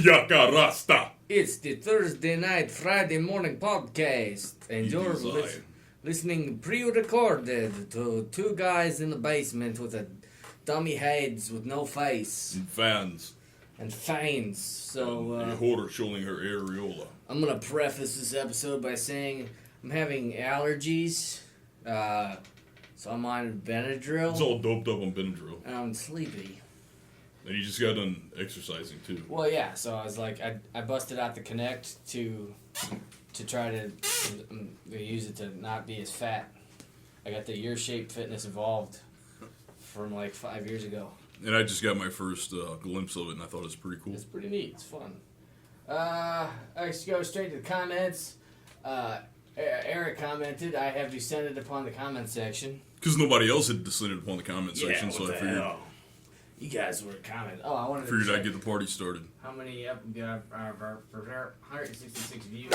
Booyaka Rasta. It's the Thursday night, Friday morning podcast, and you're listening pre-recorded to two guys in the basement with a dummy heads with no face. And fans. And fans. So, a hoarder showing her areola. I'm going to preface this episode by saying I'm having allergies, so I'm on Benadryl. It's all doped up on Benadryl. And I'm sleepy. And you just got done exercising, too. Well, yeah, so I was like, I busted out the Connect to try to use it to not be as fat. I got the Your Shape Fitness Evolved from like 5 years ago. And I just got my first glimpse of it, and I thought it was pretty cool. It's pretty neat. It's fun. I just go straight to the comments. Eric commented, I have descended upon the comment section. Because nobody else had descended upon the comment section, so I figured... Hell? You guys were commenting. Oh, I wanted to figured check I'd get the party started. how many 166 views.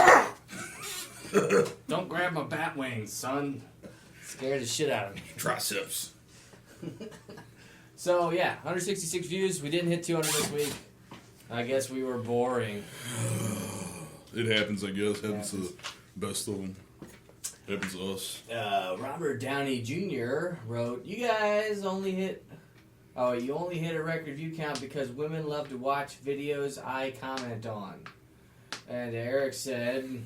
Don't grab my bat wings, son. Scared the shit out of me. Triceps. So, yeah, 166 views. We didn't hit 200 this week. I guess we were boring. It happens, I guess. Happens to the best of them. Happens to us. Robert Downey Jr. wrote, you guys only hit... Oh, you only hit a record view count because women love to watch videos I comment on. And Eric said...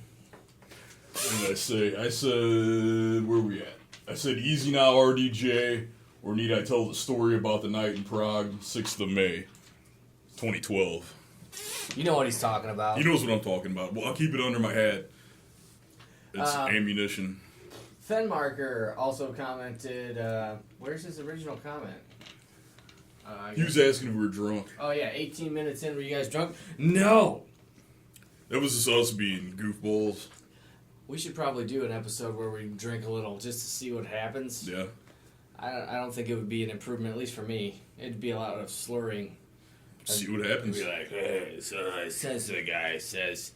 What did I say? I said... Where are we at? I said, easy now, RDJ. Or need I tell the story about the night in Prague, 6th of May, 2012. You know what he's talking about. He knows what I'm talking about. Well, I'll keep it under my hat. It's ammunition. Fenmarker also commented, where's his original comment? He was asking if we were drunk. Oh, yeah, 18 minutes in, were you guys drunk? No! That was just us being goofballs. We should probably do an episode where we drink a little just to see what happens. Yeah. I don't think it would be an improvement, at least for me. It'd be a lot of slurring. See what happens. It'd be like, hey, so it says the guy says,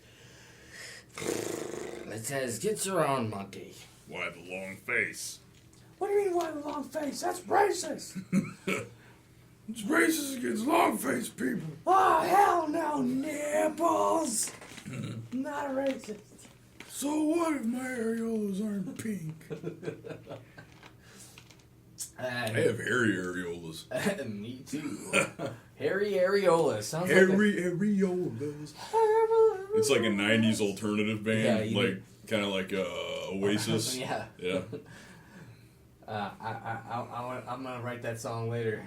get your own monkey. Why the long face? What do you mean, why the long face? That's racist. It's racist against long-faced people. Oh, hell no, nipples. Not racist. So what if my areolas aren't pink? I have hairy areolas. Me too. Hairy areolas. Sounds areolas. It's like a 90s alternative band. Yeah, kind of like Oasis. Yeah. Yeah. I'm going to write that song later.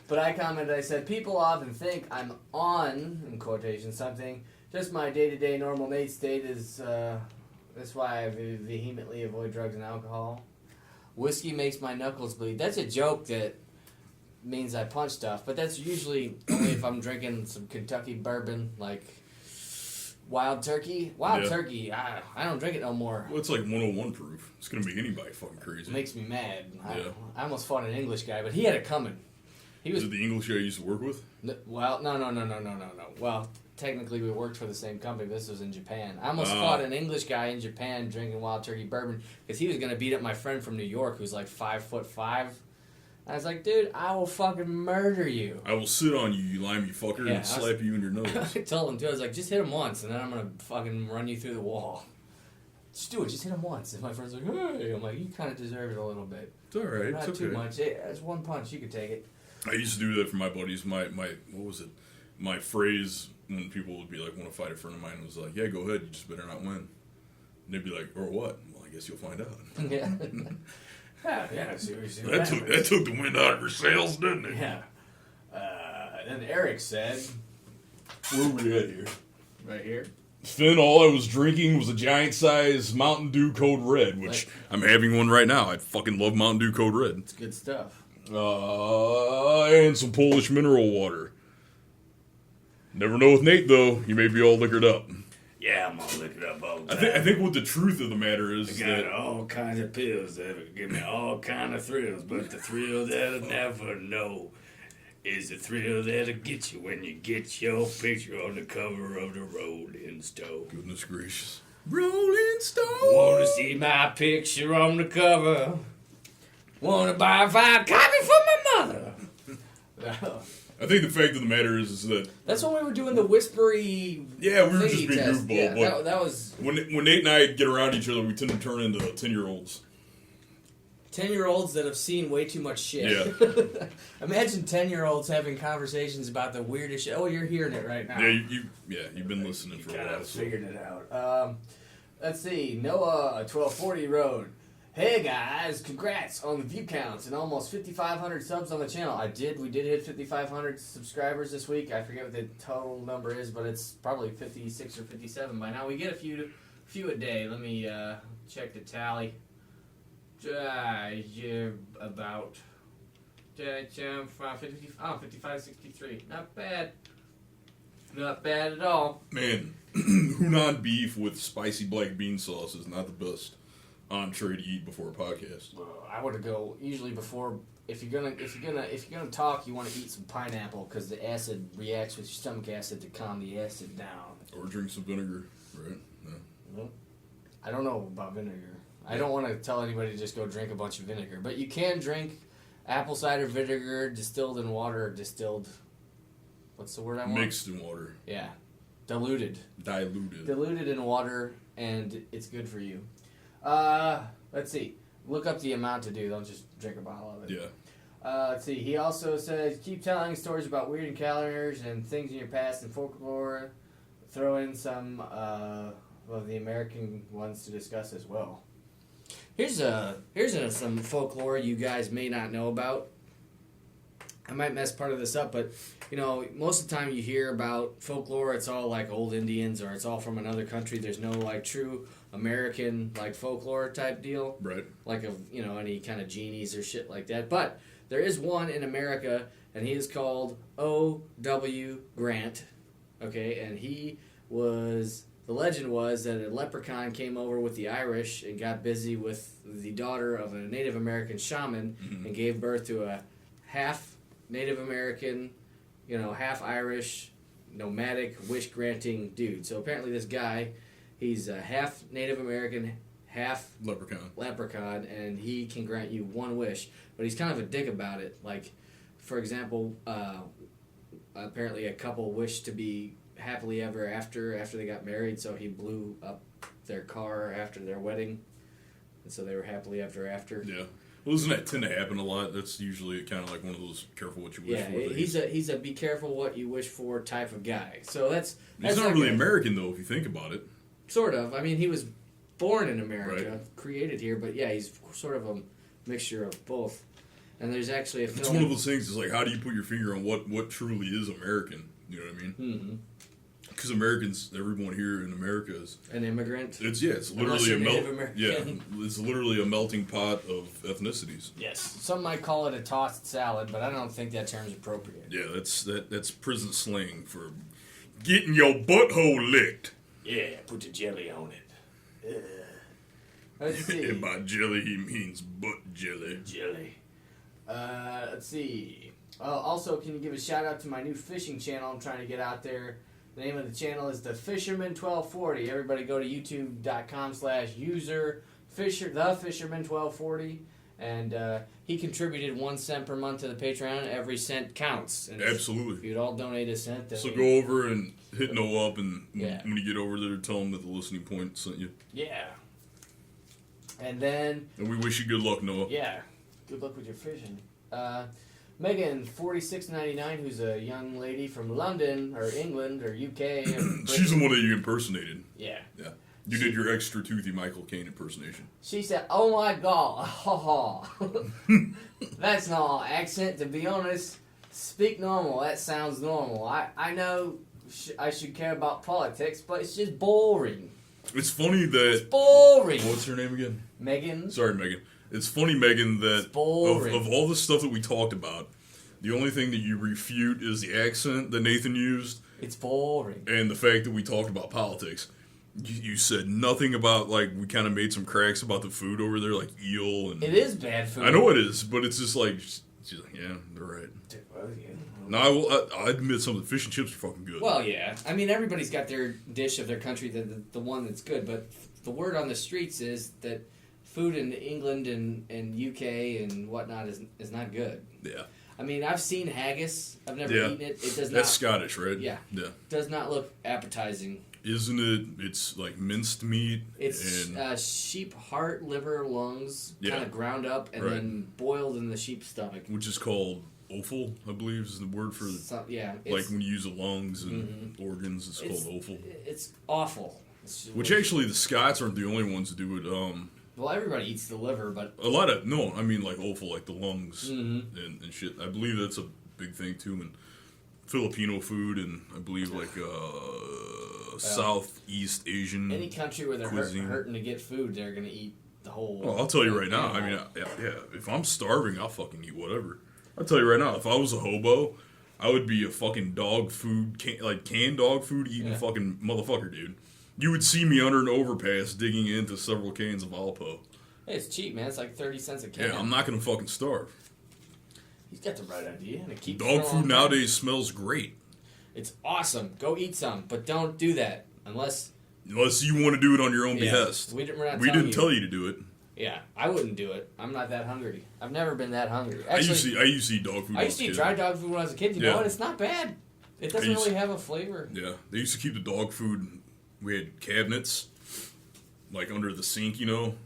But I commented, I said, people often think I'm on, in quotation, something. Just my day-to-day normal Nate state is, that's why I vehemently avoid drugs and alcohol. Whiskey makes my knuckles bleed. That's a joke that means I punch stuff, but that's usually only if I'm drinking some Kentucky bourbon, like Wild Turkey. Turkey, I don't drink it no more. Well, it's like 101 proof. It's going to make anybody fucking crazy. It makes me mad. Yeah. I almost fought an English guy, but he had it coming. Is it the English guy you used to work with? Well, no. Well, technically we worked for the same company, but this was in Japan. I almost fought an English guy in Japan drinking Wild Turkey bourbon because he was going to beat up my friend from New York who's like 5'5". I was like, dude, I will fucking murder you. I will sit on you, you limey fucker, and slap you in your nose. I told him, too. I was like, just hit him once, and then I'm going to fucking run you through the wall. Just do it. Just hit him once. And my friend's like, hey. I'm like, you kind of deserve it a little bit. It's all right. Not it's too okay. much. It's one punch. You can take it. I used to do that for my buddies. My what was it? My phrase when people would be like, want to fight a friend of mine was like, yeah, go ahead. You just better not win. And they'd be like, or what? Well, I guess you'll find out. Yeah. Yeah, seriously. That took the wind out of her sails, didn't it? Yeah. And Eric said... Where are we at here? Right here. Finn, all I was drinking was a giant-size Mountain Dew Code Red, which I'm having one right now. I fucking love Mountain Dew Code Red. It's good stuff. And some Polish mineral water. Never know with Nate, though. He may be all liquored up. Yeah, I'm all liquored up all the time. I think what the truth of the matter is I got all kinds of pills that give me all kind of thrills, but the thrill that I'll never know is the thrill that'll get you when you get your picture on the cover of the Rolling Stone. Goodness gracious. Rolling Stone! Want to see my picture on the cover? Want to buy a fine copy for my mother? I think the fact of the matter is that... That's when we were doing the whispery... Yeah, we were just being test. goofball. Yeah, but that was... When Nate and I get around each other, we tend to turn into 10-year-olds. 10-year-olds that have seen way too much shit. Yeah. Imagine 10-year-olds having conversations about the weirdest shit. Oh, you're hearing it right now. Yeah, you've been listening for a while. Figured it out. Let's see. Noah 1240 Road. Hey guys, congrats on the view counts and almost 5,500 subs on the channel. We did hit 5,500 subscribers this week. I forget what the total number is, but it's probably 56 or 57 by now. We get a few a day. Let me check the tally. About 55, 63. Not bad. Not bad at all. Man, Hunan beef with spicy black bean sauce is not the best entree to eat before a podcast. I would go usually before. If you're gonna talk, you want to eat some pineapple because the acid reacts with your stomach acid to calm the acid down. Or drink some vinegar, right? Yeah. Well, I don't know about vinegar. I don't want to tell anybody to just go drink a bunch of vinegar, but you can drink apple cider vinegar distilled in water. Distilled. What's the word I want? Mixed in water. Yeah, diluted. Diluted in water, and it's good for you. Let's see. Look up the amount to do. Don't just drink a bottle of it. Yeah. Let's see. He also says, keep telling stories about weird encounters and things in your past and folklore. Throw in some of the American ones to discuss as well. Here's some folklore you guys may not know about. I might mess part of this up, but most of the time you hear about folklore, it's all like old Indians or it's all from another country. There's no like true American like folklore type deal, right? Like of any kind of genies or shit like that. But there is one in America, and he is called O.W. Grant. Okay, and the legend was that a leprechaun came over with the Irish and got busy with the daughter of a Native American shaman and gave birth to a half Native American, half Irish, nomadic, wish-granting dude. So apparently this guy, he's a half Native American, half leprechaun, and he can grant you one wish. But he's kind of a dick about it. Like, for example, apparently a couple wished to be happily ever after they got married, so he blew up their car after their wedding, and so they were happily ever after. Yeah. Well, doesn't that tend to happen a lot? That's usually kind of like one of those careful what you wish for things. Yeah, he's a be careful what you wish for type of guy. So that's not like really American, though, if you think about it. Sort of. I mean, he was born in America, right. Created here, but yeah, he's sort of a mixture of both. And there's actually a film... It's one of those things, it's like, how do you put your finger on what truly is American? You know what I mean? Mm-hmm. Because Americans, everyone here in America is an immigrant. It's literally it's literally a melting pot of ethnicities. Yes, some might call it a tossed salad, but I don't think that term's appropriate. Yeah, that's prison slang for getting your butthole licked. Yeah, put the jelly on it. Let's see. And by jelly, he means butt jelly. Jelly. Let's see. Also, can you give a shout out to my new fishing channel I'm trying to get out there? The name of the channel is The Fisherman 1240. Everybody go to youtube.com/user The Fisherman 1240. And he contributed 1 cent per month to the Patreon. Every cent counts. And absolutely. If you'd all donate a cent. So go over and hit Noah up, and when you get over there, tell him that the listening point sent you. Yeah. And then... And we wish you good luck, Noah. Yeah. Good luck with your fishing. Megan, 4699, who's a young lady from London, or England, or UK. Or she's the one that you impersonated. Yeah. Yeah. You did your extra toothy Michael Caine impersonation. She said, "Oh my God, ha ha." That's not an accent, to be honest. Speak normal. That sounds normal. I know I should care about politics, but it's just boring. It's funny that... It's boring. What's her name again? Megan. Sorry, Megan. It's funny, Megan, that of all the stuff that we talked about, the only thing that you refute is the accent that Nathan used. It's boring. And the fact that we talked about politics. You said nothing about, like, we kind of made some cracks about the food over there, like eel. And it is bad food. I know it is, but it's just like, she's like, yeah, they're right. Well, yeah. No, I'll admit some of the fish and chips are fucking good. Well, yeah. I mean, everybody's got their dish of their country, the one that's good, but the word on the streets is that food in England and UK and whatnot is not good. Yeah. I mean, I've seen haggis. I've never eaten it. It does not. That's Scottish, right? Yeah. Yeah. Does not look appetizing. Isn't it? It's like minced meat. It's sheep heart, liver, lungs, kind of ground up and then boiled in the sheep stomach. Which is called offal, I believe is the word for like when you use the lungs and organs, it's called offal. It's awful. Which actually the Scots aren't the only ones that do it. Well, everybody eats the liver, but a lot of I mean like offal, like the lungs and shit. I believe that's a big thing too in Filipino food, and I believe like Southeast Asian. Any country where they're hurting to get food, they're gonna eat the whole. Well, I'll tell you right now. I mean, if I'm starving, I'll fucking eat whatever. I'll tell you right now. If I was a hobo, I would be a fucking dog food, canned dog food eating fucking motherfucker, dude. You would see me under an overpass digging into several cans of Alpo. Hey, it's cheap, man. It's like 30 cents a can. Yeah, I'm not gonna fucking starve. He's got the right idea. And it keeps dog food nowadays smells great. It's awesome. Go eat some, but don't do that unless you want to do it on your own behest. We didn't tell you to do it. Yeah, I wouldn't do it. I'm not that hungry. I've never been that hungry. Actually, I used to eat dog food. I used to eat dry dog food when I was a kid. You know what? It's not bad. It doesn't really have a flavor. Yeah, they used to keep the dog food. We had cabinets, like under the sink, and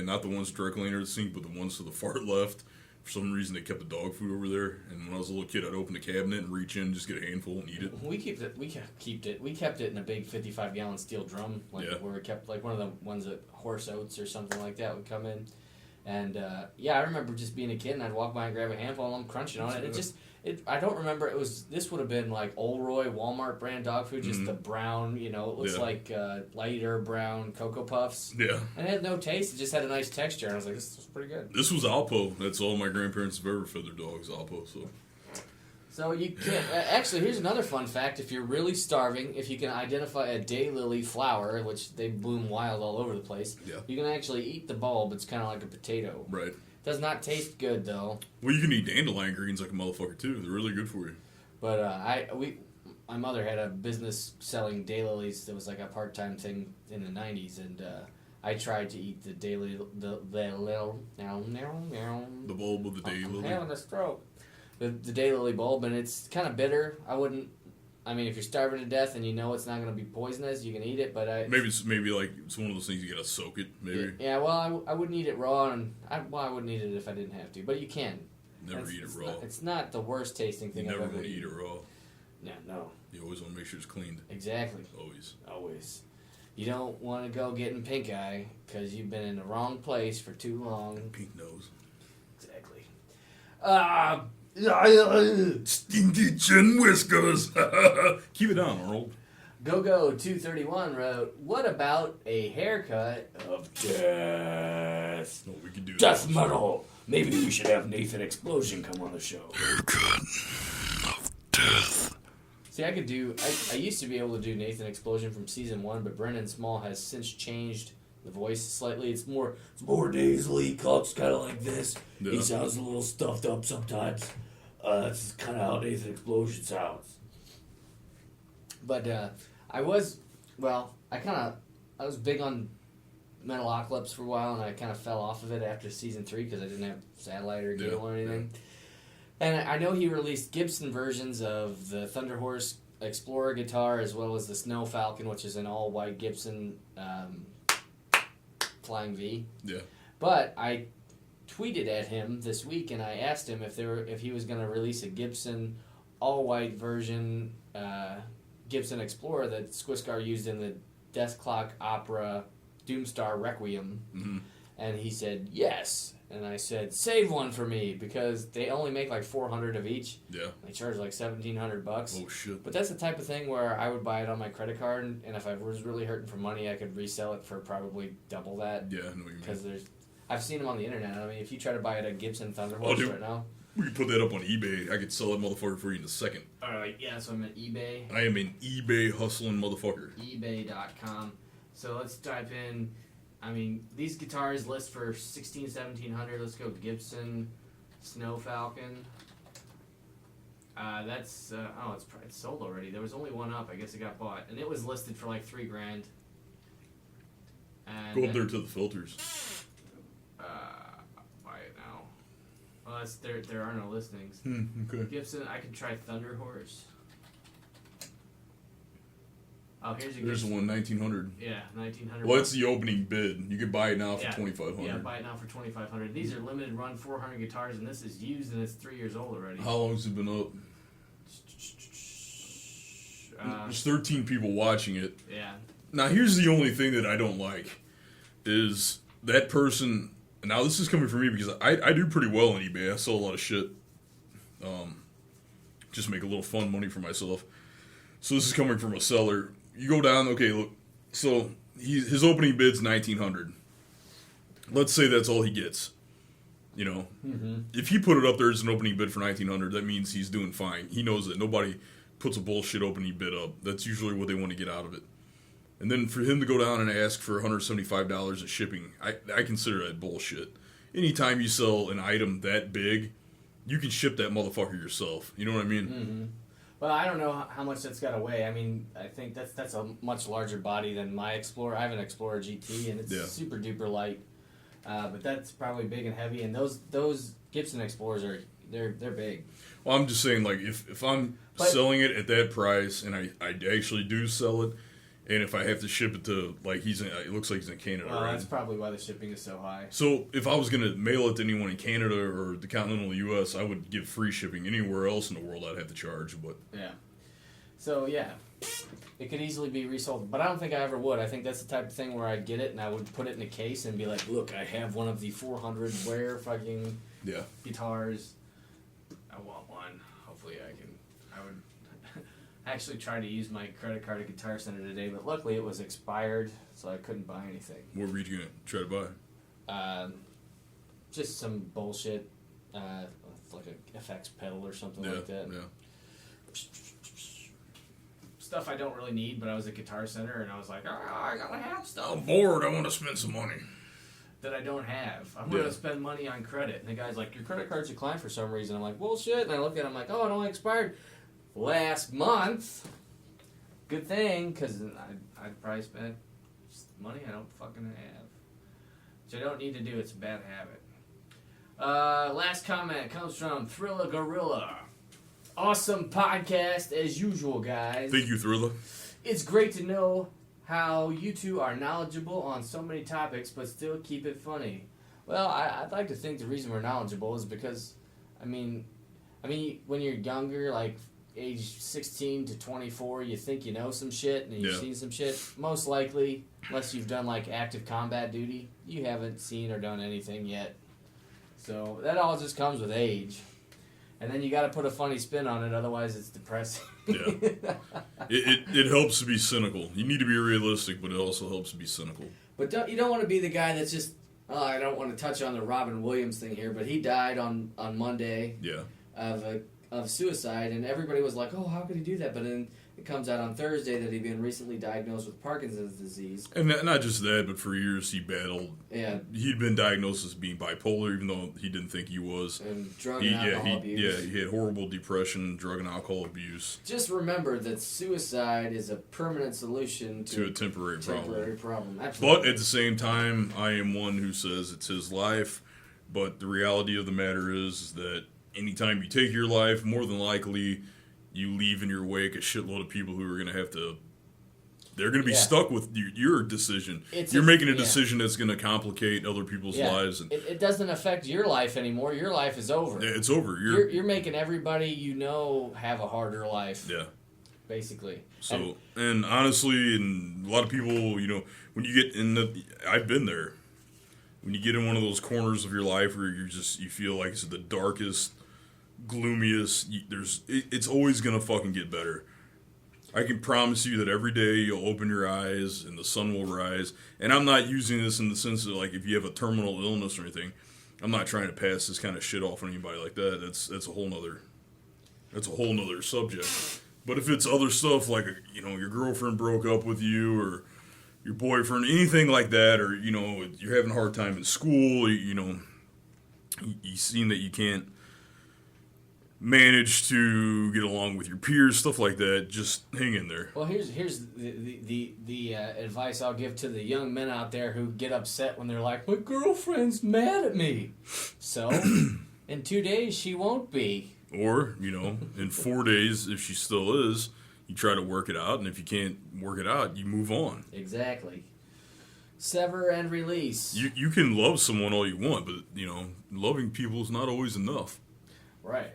not the ones directly under the sink, but the ones to the far left. For some reason, they kept the dog food over there. And when I was a little kid, I'd open the cabinet and reach in, just get a handful and eat it. We kept it. We kept it in a big 55-gallon steel drum, where we kept like one of the ones that horse oats or something like that would come in. And I remember just being a kid, and I'd walk by and grab a handful, and I'm crunching on it. I don't remember. This would have been like Old Roy Walmart brand dog food, just the brown. It looks like lighter brown Cocoa Puffs. Yeah, and it had no taste. It just had a nice texture, and I was like, this is pretty good. This was Alpo. That's all my grandparents have ever fed their dogs, Alpo. So you can actually. Here's another fun fact: if you're really starving, if you can identify a daylily flower, which they bloom wild all over the place, you can actually eat the bulb. It's kind of like a potato. Right. Does not taste good though. Well, you can eat dandelion greens like a motherfucker too. They're really good for you. But my mother had a business selling daylilies that was like a part-time thing in the 90s, and I tried to eat the bulb of the daylily. I'm having a stroke. The daylily bulb, and it's kind of bitter. I mean, if you're starving to death and you know it's not going to be poisonous, you can eat it. But maybe it's one of those things you gotta soak it. Maybe. Yeah. Well, I wouldn't eat it raw, and I wouldn't eat it if I didn't have to. But you can. Never eat it raw. It's not the worst tasting thing I've ever eaten. You never want to eat it raw. Yeah, no. You always want to make sure it's cleaned. Exactly. Always. You don't want to go getting pink eye because you've been in the wrong place for too long. Pink nose. Exactly. Stinky chin whiskers. Keep it on, Arnold. Go231 wrote, "What about a haircut of death? Oh, we could do death metal. Maybe we should have Nathan Explosion come on the show." Haircut of death. See, I used to be able to do Nathan Explosion from season 1, but Brendan Small has since changed the voice slightly. It's more nasally. Talks kind of like this. Yeah. He sounds a little stuffed up sometimes. That's kind of how Nathan Explosion sounds. But I was big on Metalocalypse for a while, and I kind of fell off of it after season 3 because I didn't have satellite or cable or anything. Yeah. And I know he released Gibson versions of the Thunder Horse Explorer guitar as well as the Snow Falcon, which is an all-white Gibson Flying V. Yeah. But I tweeted at him this week and I asked him if he was going to release a Gibson all-white version Gibson Explorer that Squiscar used in the Death Clock opera Doomstar Requiem. Mm-hmm. And he said yes. And I said, save one for me, because they only make like 400 of each. Yeah. They charge like $1,700. Oh, shit. But that's the type of thing where I would buy it on my credit card, and if I was really hurting for money, I could resell it for probably double that. Yeah, I know what you mean. Because I've seen them on the internet. I mean, if you try to buy it at Gibson Thunderbolts right now. We could put that up on eBay. I could sell that motherfucker for you in a second. Alright, yeah, so I'm at eBay. I am an eBay hustling motherfucker. eBay.com. So let's type in... I mean, these guitars list for $1,600, $1,700. Let's go Gibson Snow Falcon. It's sold already. There was only one up. I guess it got bought, and it was listed for like $3,000. And go up there to the filters. Buy it now. there are no listings. Okay. Gibson, I could try Thunder Horse. Oh, here's a There's Gibson. the one, 1900. Yeah, 1900. Well, it's the opening bid. You could buy it now for 2500. Yeah, buy it now for 2500. These are limited run 400 guitars, and this is used, and it's 3 years old already. How long has it been up? There's 13 people watching it. Yeah. Now, here's the only thing that I don't like, is that person... Now, this is coming from me because I do pretty well on eBay. I sell a lot of shit. Just make a little fun money for myself. So this is coming from a seller. You go down, okay, look. So his opening bid's $1,900. Let's say that's all he gets. You know, if he put it up there as an opening bid for $1,900, that means he's doing fine. He knows that nobody puts a bullshit opening bid up. That's usually what they want to get out of it. And then for him to go down and ask for $175 of shipping, I consider that bullshit. Anytime you sell an item that big, you can ship that motherfucker yourself. You know what I mean? Mm-hmm. Well, I don't know how much that's got to weigh. I mean, I think that's a much larger body than my Explorer. I have an Explorer GT, and it's super duper light. But that's probably big and heavy. And those Gibson Explorers they're big. Well, I'm just saying, like, if I'm selling it at that price, and I actually do sell it, and if I have to ship it to, like, it looks like he's in Canada, well, right? that's probably why the shipping is so high. So if I was going to mail it to anyone in Canada or the continental U.S., I would give free shipping. Anywhere else in the world, I'd have to charge. But yeah. So, yeah. It could easily be resold, but I don't think I ever would. I think that's the type of thing where I'd get it and I would put it in a case and be like, look, I have one of the 400 Ware fucking guitars. I want one. Hopefully I would actually try to use my credit card at Guitar Center today, but luckily it was expired, so I couldn't buy anything. What were you going to try to buy? Just some bullshit, like a FX pedal or something like that. Yeah. Stuff I don't really need, but I was at Guitar Center and I was like, I gotta have stuff. I'm bored. I want to spend some money. That I don't have. I'm going to spend money on credit. And the guy's like, your credit card's declined for some reason. I'm like, bullshit. And I look at it, I'm like, oh, it only expired last month. Good thing, because I'd probably spent money I don't fucking have. Which I don't need to do. It's a bad habit. Last comment comes from Thriller Gorilla. Awesome podcast as usual, guys. Thank you, Thriller. It's great to know how you two are knowledgeable on so many topics, but still keep it funny. Well, I'd like to think the reason we're knowledgeable is because, I mean, when you're younger, like age 16 to 24, you think you know some shit and you've seen some shit. Most likely, unless you've done like active combat duty, you haven't seen or done anything yet. So that all just comes with age. And then you got to put a funny spin on it, otherwise it's depressing. Yeah. It helps to be cynical. You need to be realistic, but it also helps to be cynical. But you don't want to be the guy that's just, I don't want to touch on the Robin Williams thing here, but he died on Monday of suicide, and everybody was like, oh, how could he do that? But then it comes out on Thursday that he'd been recently diagnosed with Parkinson's disease. And not just that, but for years he battled. Yeah. He'd been diagnosed as being bipolar, even though he didn't think he was. And drug and alcohol abuse. Yeah, he had horrible depression, drug and alcohol abuse. Just remember that suicide is a permanent solution to a temporary problem. Absolutely. But at the same time, I am one who says it's his life. But the reality of the matter is that anytime you take your life, more than likely you leave in your wake a shitload of people who are going to have to... They're going to be stuck with your decision. You're making a decision that's going to complicate other people's lives. And it doesn't affect your life anymore. Your life is over. It's over. You're making everybody you know have a harder life. Yeah. Basically. So, and honestly, and a lot of people, when you get in I've been there. When you get in one of those corners of your life where you feel like it's the darkest, gloomiest, it's always going to fucking get better. I can promise you that every day you'll open your eyes and the sun will rise. And I'm not using this in the sense of like if you have a terminal illness or anything. I'm not trying to pass this kind of shit off on anybody like that. That's a whole nother subject. But if it's other stuff like your girlfriend broke up with you or your boyfriend, anything like that, or you're having a hard time in school, you seem that you can't manage to get along with your peers, stuff like that, just hang in there. Well, here's the advice I'll give to the young men out there who get upset when they're like, my girlfriend's mad at me. So, In 2 days, she won't be. Or, in 4 days, if she still is, you try to work it out, and if you can't work it out, you move on. Exactly. Sever and release. You can love someone all you want, but, loving people is not always enough. Right.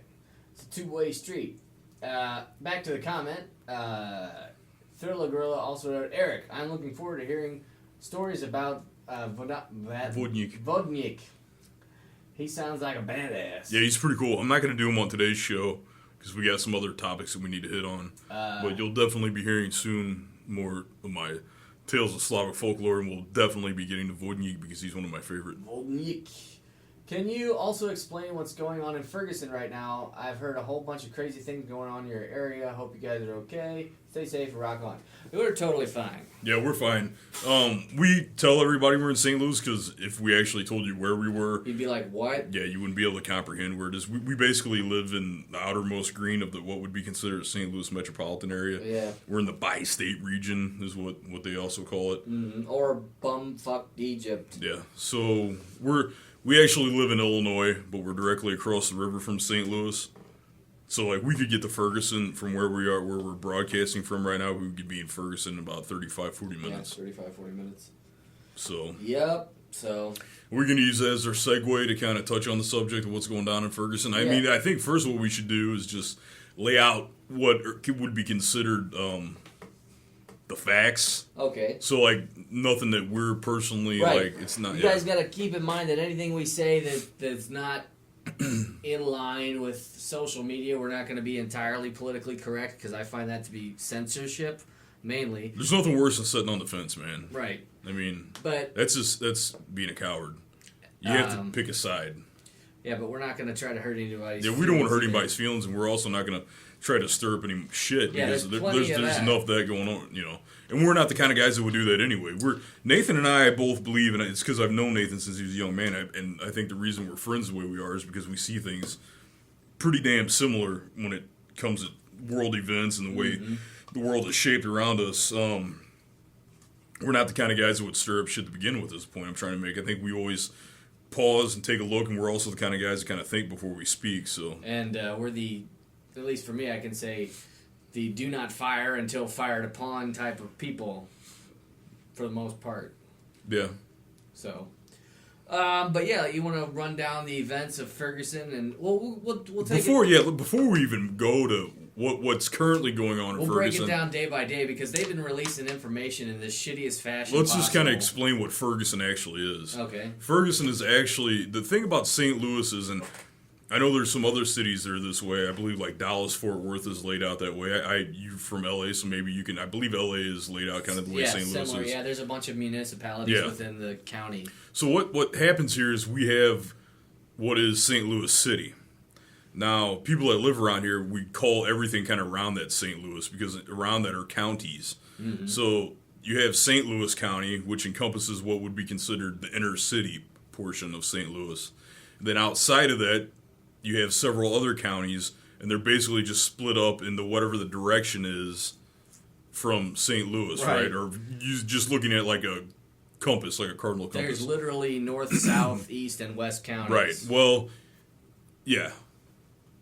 It's a two-way street. Back to the comment. Thriller Gorilla also wrote, Eric, I'm looking forward to hearing stories about Vodnik. He sounds like a badass. Yeah, he's pretty cool. I'm not going to do him on today's show because we got some other topics that we need to hit on. But you'll definitely be hearing soon more of my tales of Slavic folklore, and we'll definitely be getting to Vodnik because he's one of my favorite. Vodnik. Can you also explain what's going on in Ferguson right now? I've heard a whole bunch of crazy things going on in your area. Hope you guys are okay. Stay safe and rock on. We're totally fine. Yeah, we're fine. We tell everybody we're in St. Louis because if we actually told you where we were... You'd be like, what? Yeah, you wouldn't be able to comprehend where it is. We basically live in the outermost green of what would be considered a St. Louis metropolitan area. Yeah. We're in the bi-state region is what they also call it. Mm-hmm. Or bum-fucked Egypt. Yeah, so we actually live in Illinois, but we're directly across the river from St. Louis. So, we could get to Ferguson from where we are, where we're broadcasting from right now. We could be in Ferguson in about 35, 40 minutes. Yeah, 35, 40 minutes. So. Yep, so. We're going to use that as our segue to kind of touch on the subject of what's going on in Ferguson. I mean, I think first what we should do is just lay out what would be considered the facts. Okay. So, nothing that we're personally, right. It's not... You guys got to keep in mind that anything we say that's not in line with social media, we're not going to be entirely politically correct, because I find that to be censorship, mainly. There's nothing worse than sitting on the fence, man. Right. I mean, but that's being a coward. You have to pick a side. Yeah, but we're not going to try to hurt anybody's feelings. Yeah, we don't want to hurt anybody's feelings, and we're also not going to try to stir up any shit, because there's enough of that going on, And we're not the kind of guys that would do that anyway. Nathan and I both believe, and it's because I've known Nathan since he was a young man, and I think the reason we're friends the way we are is because we see things pretty damn similar when it comes to world events and the way the world is shaped around us. We're not the kind of guys that would stir up shit to begin with, is the point I'm trying to make. I think we always pause and take a look, and we're also the kind of guys that kind of think before we speak. So, and we're at least for me, I can say, the do not fire until fired upon type of people, for the most part. Yeah. So, but yeah, you want to run down the events of Ferguson, and we'll take before we even go to what's currently going on in Ferguson. We'll break it down day by day, because they've been releasing information in the shittiest fashion. Let's just kind of explain what Ferguson actually is. Okay. Ferguson is actually, the thing about St. Louis is, and I know there's some other cities that are this way. I believe Dallas, Fort Worth is laid out that way. You're from LA, so maybe you can. I believe LA is laid out kind of the way St. Louis is. Yeah, there's a bunch of municipalities within the county. So what happens here is we have what is St. Louis City. Now, people that live around here, we call everything kind of around that St. Louis, because around that are counties. Mm-hmm. So you have St. Louis County, which encompasses what would be considered the inner city portion of St. Louis. Then outside of that, you have several other counties, and they're basically just split up into whatever the direction is from St. Louis, right? Or you just looking at like a compass, like a cardinal compass. There's literally north, south, east, and west counties. Right. Well, yeah.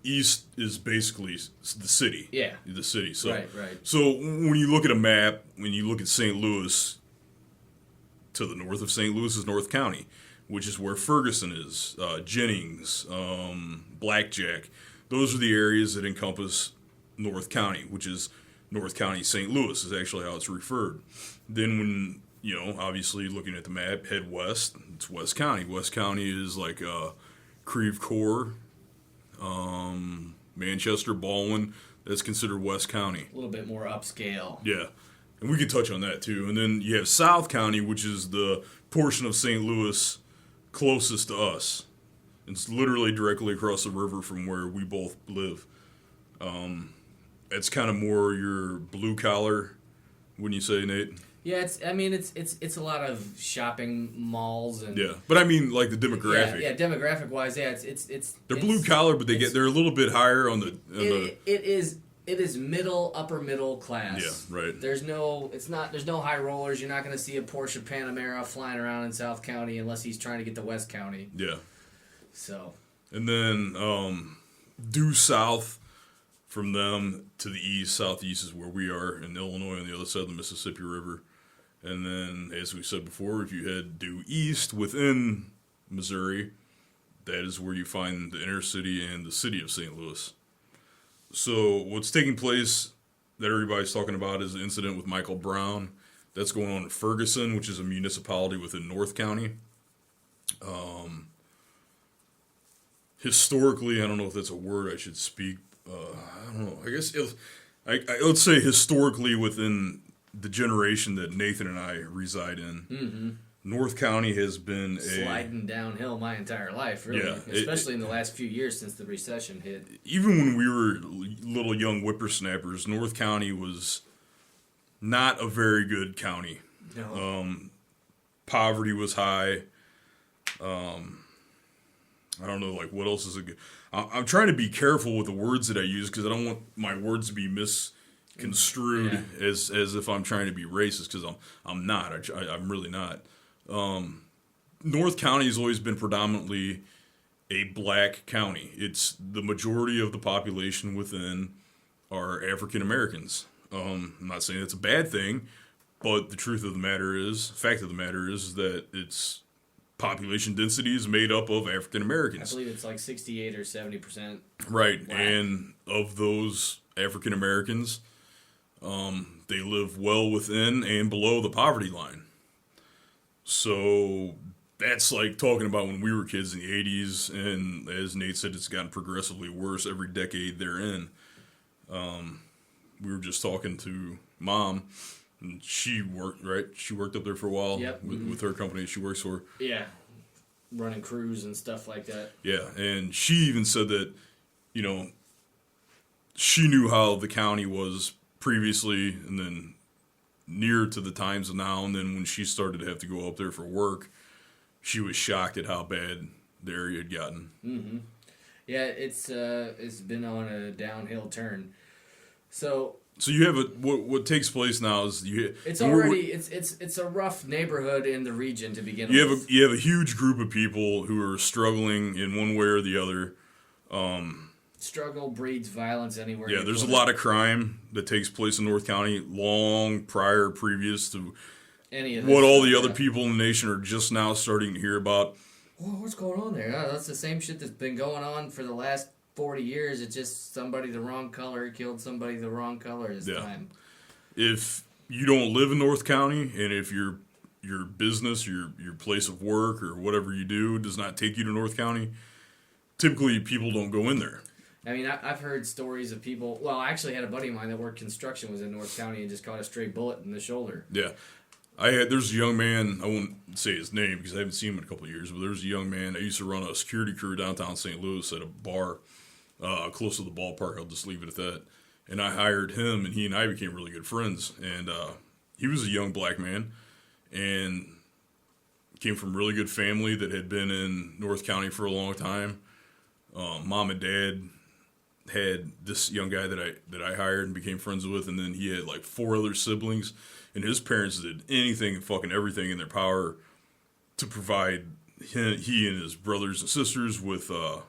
East is basically the city. Yeah. The city. So, right. So when you look at a map, when you look at St. Louis, to the north of St. Louis is North County, which is where Ferguson is, Jennings, Blackjack. Those are the areas that encompass North County, which is North County St. Louis is actually how it's referred. Then when, obviously looking at the map, head west, it's West County. West County is like Creve Coeur, Manchester, Baldwin. That's considered West County. A little bit more upscale. Yeah. And we can touch on that too. And then you have South County, which is the portion of St. Louis closest to us. It's literally directly across the river from where we both live. It's kind of more your blue collar, wouldn't you say, Nate? Yeah, it's a lot of shopping malls and but I mean like the demographic. Yeah, demographic wise, it's they're blue collar, but they're a little bit higher on the. It is upper middle class. Yeah, right. There's no high rollers. You're not going to see a Porsche Panamera flying around in South County unless he's trying to get to West County. Yeah. So. And then due south from them to the east, southeast is where we are in Illinois on the other side of the Mississippi River. And then, as we said before, if you head due east within Missouri, that is where you find the inner city and the city of St. Louis. So what's taking place that everybody's talking about is the incident with Michael Brown. That's going on in Ferguson, which is a municipality within North County. Historically, I don't know if that's a word I should speak. I don't know. I guess let's say historically within the generation that Nathan and I reside in, North County has been sliding downhill my entire life, really. Yeah, especially in the last few years since the recession hit. Even when we were little young whippersnappers, North County was not a very good county. No. Poverty was high. I don't know, like, what else is a good... I'm trying to be careful with the words that I use because I don't want my words to be misconstrued as if I'm trying to be racist, because I'm not. I'm really not. North County has always been predominantly a black county. It's the majority of the population within are African Americans. I'm not saying it's a bad thing, but the fact of the matter is that its population density is made up of African Americans. I believe it's like 68 or 70%. Right, black. And of those African Americans, they live well within and below the poverty line. So that's like talking about when we were kids in the 80s, and as Nate said, it's gotten progressively worse every decade they're in. We were just talking to Mom, and she worked up there for a while. Yep. with her company she works for. Yeah, running crews and stuff like that. Yeah, and she even said that, she knew how the county was previously, and then near to the times of now, and then when she started to have to go up there for work, she was shocked at how bad the area had gotten. Mm-hmm. Yeah, it's been on a downhill turn. So you have what takes place now is it's a rough neighborhood in the region to begin with. You have a huge group of people who are struggling in one way or the other. Struggle breeds violence anywhere. Yeah, there's a lot of crime that takes place in North County previous to any of what all the other people in the nation are just now starting to hear about. Well, what's going on there? That's the same shit that's been going on for the last 40 years. It's just somebody the wrong color killed somebody the wrong color this time. If you don't live in North County, and if your business, your place of work, or whatever you do does not take you to North County, typically people don't go in there. I mean, I've heard stories of people... Well, I actually had a buddy of mine that worked construction, was in North County, and just caught a stray bullet in the shoulder. Yeah. There's a young man, I won't say his name because I haven't seen him in a couple of years, but there's a young man, I used to run a security crew downtown St. Louis at a bar close to the ballpark, I'll just leave it at that. And I hired him, and he and I became really good friends. And he was a young black man, and came from a really good family that had been in North County for a long time. Mom and Dad had this young guy that I hired and became friends with, and then he had like 4 other siblings, and his parents did anything and fucking everything in their power to provide he and his brothers and sisters with a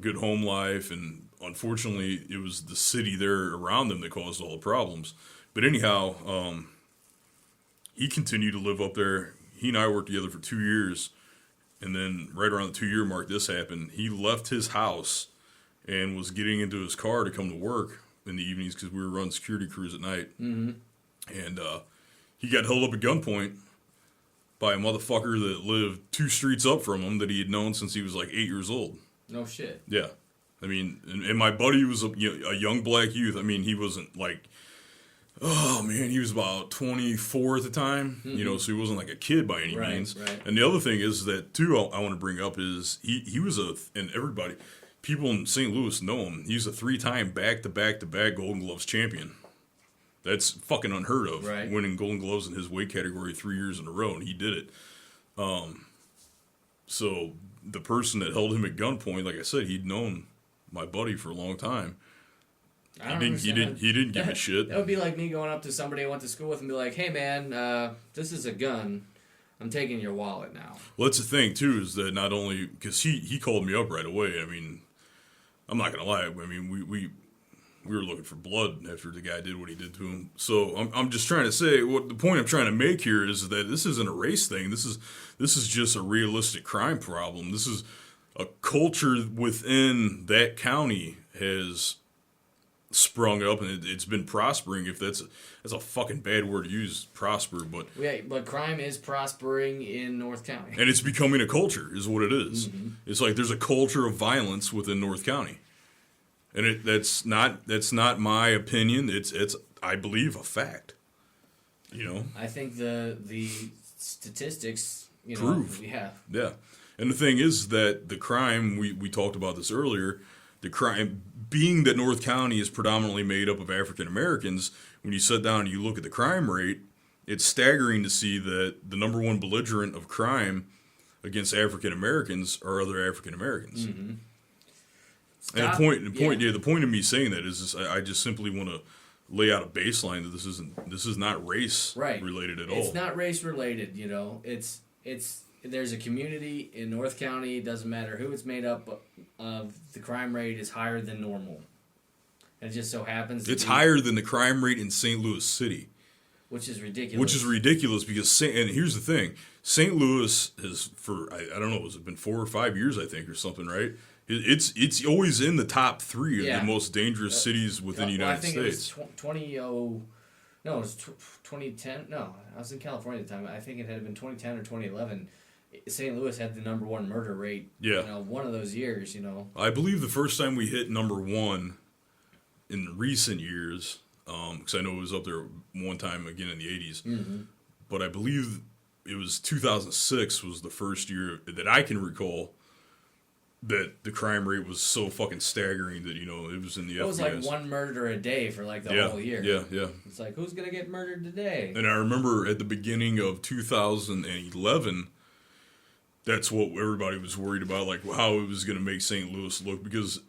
good home life. And unfortunately, it was the city there around them that caused all the problems. But anyhow, he continued to live up there. He and I worked together for 2 years. And then right around the 2-year mark, this happened. He left his house and was getting into his car to come to work in the evenings because we were running security crews at night. Mm-hmm. And he got held up at gunpoint by a motherfucker that lived 2 streets up from him that he had known since he was like 8 years old. No shit. Yeah. I mean, and my buddy was a young black youth. I mean, he wasn't like... Oh, man, he was about 24 at the time, so he wasn't like a kid by any means. Right. And the other thing is that, too, I want to bring up is he was people in St. Louis know him, he's a 3-time back-to-back-to-back Golden Gloves champion. That's fucking unheard of, winning Golden Gloves in his weight category 3 years in a row, and he did it. So the person that held him at gunpoint, like I said, he'd known my buddy for a long time. He didn't give a shit. That would be like me going up to somebody I went to school with and be like, "Hey man, this is a gun. I'm taking your wallet now. Well, that's the thing too, is that not only because he called me up right away. I mean, I'm not gonna lie. I mean, we were looking for blood after the guy did what he did to him. So I'm just trying to say what the point I'm trying to make here is that this isn't a race thing. This is just a realistic crime problem. This is a culture within that county has sprung up, and it's been prospering. If that's a fucking bad word to use, prosper, but crime is prospering in North County, and it's becoming a culture, is what it is. Mm-hmm. It's like there's a culture of violence within North County, and that's not my opinion. It's I believe a fact. I think the statistics prove. Yeah. And the thing is that the crime, we talked about this earlier, the crime, being that North County is predominantly made up of African Americans, when you sit down and you look at the crime rate, it's staggering to see that the number one belligerent of crime against African Americans are other African Americans. Mm-hmm. And the point of me saying that is I just simply want to lay out a baseline that this is not race related at all. It's not race related, It's there's a community in North County. It doesn't matter who it's made up of. The crime rate is higher than normal. And it just so happens it's higher than the crime rate in St. Louis City, which is ridiculous. Because and here's the thing: St. Louis has for I don't know, has it been 4 or 5 years I think or something, right? It's always in the top 3 of the most dangerous cities within the United States. It was 2010. No, I was in California at the time. I think it had been 2010 or 2011. St. Louis had the number 1 murder rate. Yeah. One of those years. I believe the first time we hit number 1 in recent years, because I know it was up there one time again in the 80s. Mm-hmm. But I believe it was 2006 was the first year that I can recall that the crime rate was so fucking staggering that, it was in the It was like 1 murder a day for like the whole year. Yeah. It's like, who's going to get murdered today? And I remember at the beginning of 2011, that's what everybody was worried about, like how it was going to make St. Louis look, because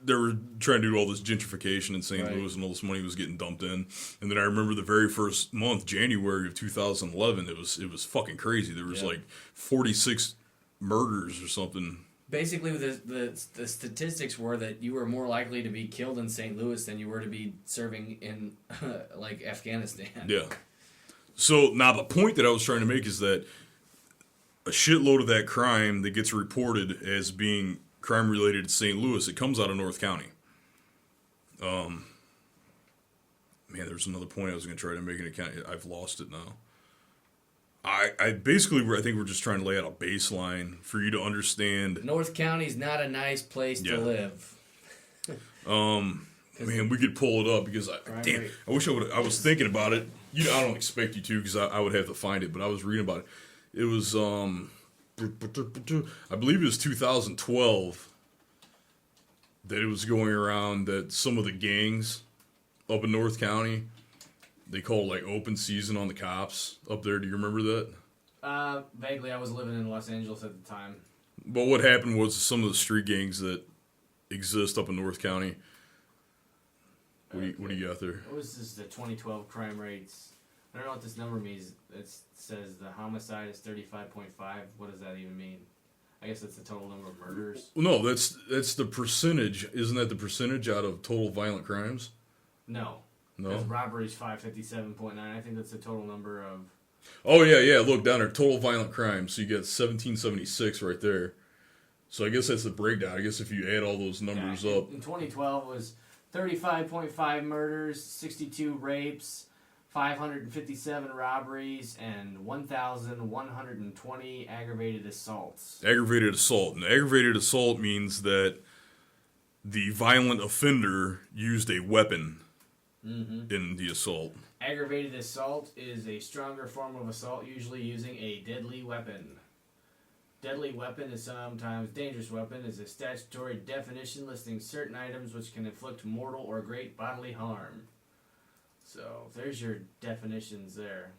they were trying to do all this gentrification in St. Louis and all this money was getting dumped in. And then I remember the very first month, January of 2011, it was fucking crazy. There was like 46 murders or something. Basically, the statistics were that you were more likely to be killed in St. Louis than you were to be serving in, like, Afghanistan. Yeah. So, now the point that I was trying to make is that a shitload of that crime that gets reported as being crime-related to St. Louis, it comes out of North County. Man, there's another point I was going to try to make an account. I've lost it now. I basically, I think we're just trying to lay out a baseline for you to understand. North County's not a nice place to live. Man, we could pull it up because I wish I would. I was thinking about it. I don't expect you to because I would have to find it. But I was reading about it. It was I believe it was 2012 that it was going around that some of the gangs up in North County, they call it like open season on the cops up there. Do you remember that? Vaguely. I was living in Los Angeles at the time. But what happened was some of the street gangs that exist up in North County. What do you got there? What was this? The 2012 crime rates. I don't know what this number means. It says the homicide is 35.5. What does that even mean? I guess that's the total number of murders. No, that's the percentage. Isn't that the percentage out of total violent crimes? No. Because robbery's 557.9. I think that's the total number of... Oh, yeah. Look down there. Total violent crimes. So you get 1776 right there. So I guess that's the breakdown. I guess if you add all those numbers up... In 2012 was 35.5 murders, 62 rapes, 557 robberies, and 1,120 aggravated assaults. Aggravated assault. And aggravated assault means that the violent offender used a weapon in the assault. Aggravated assault is a stronger form of assault, usually using a deadly weapon. Deadly weapon is sometimes dangerous weapon is a statutory definition listing certain items which can inflict mortal or great bodily harm. So, there's your definitions there.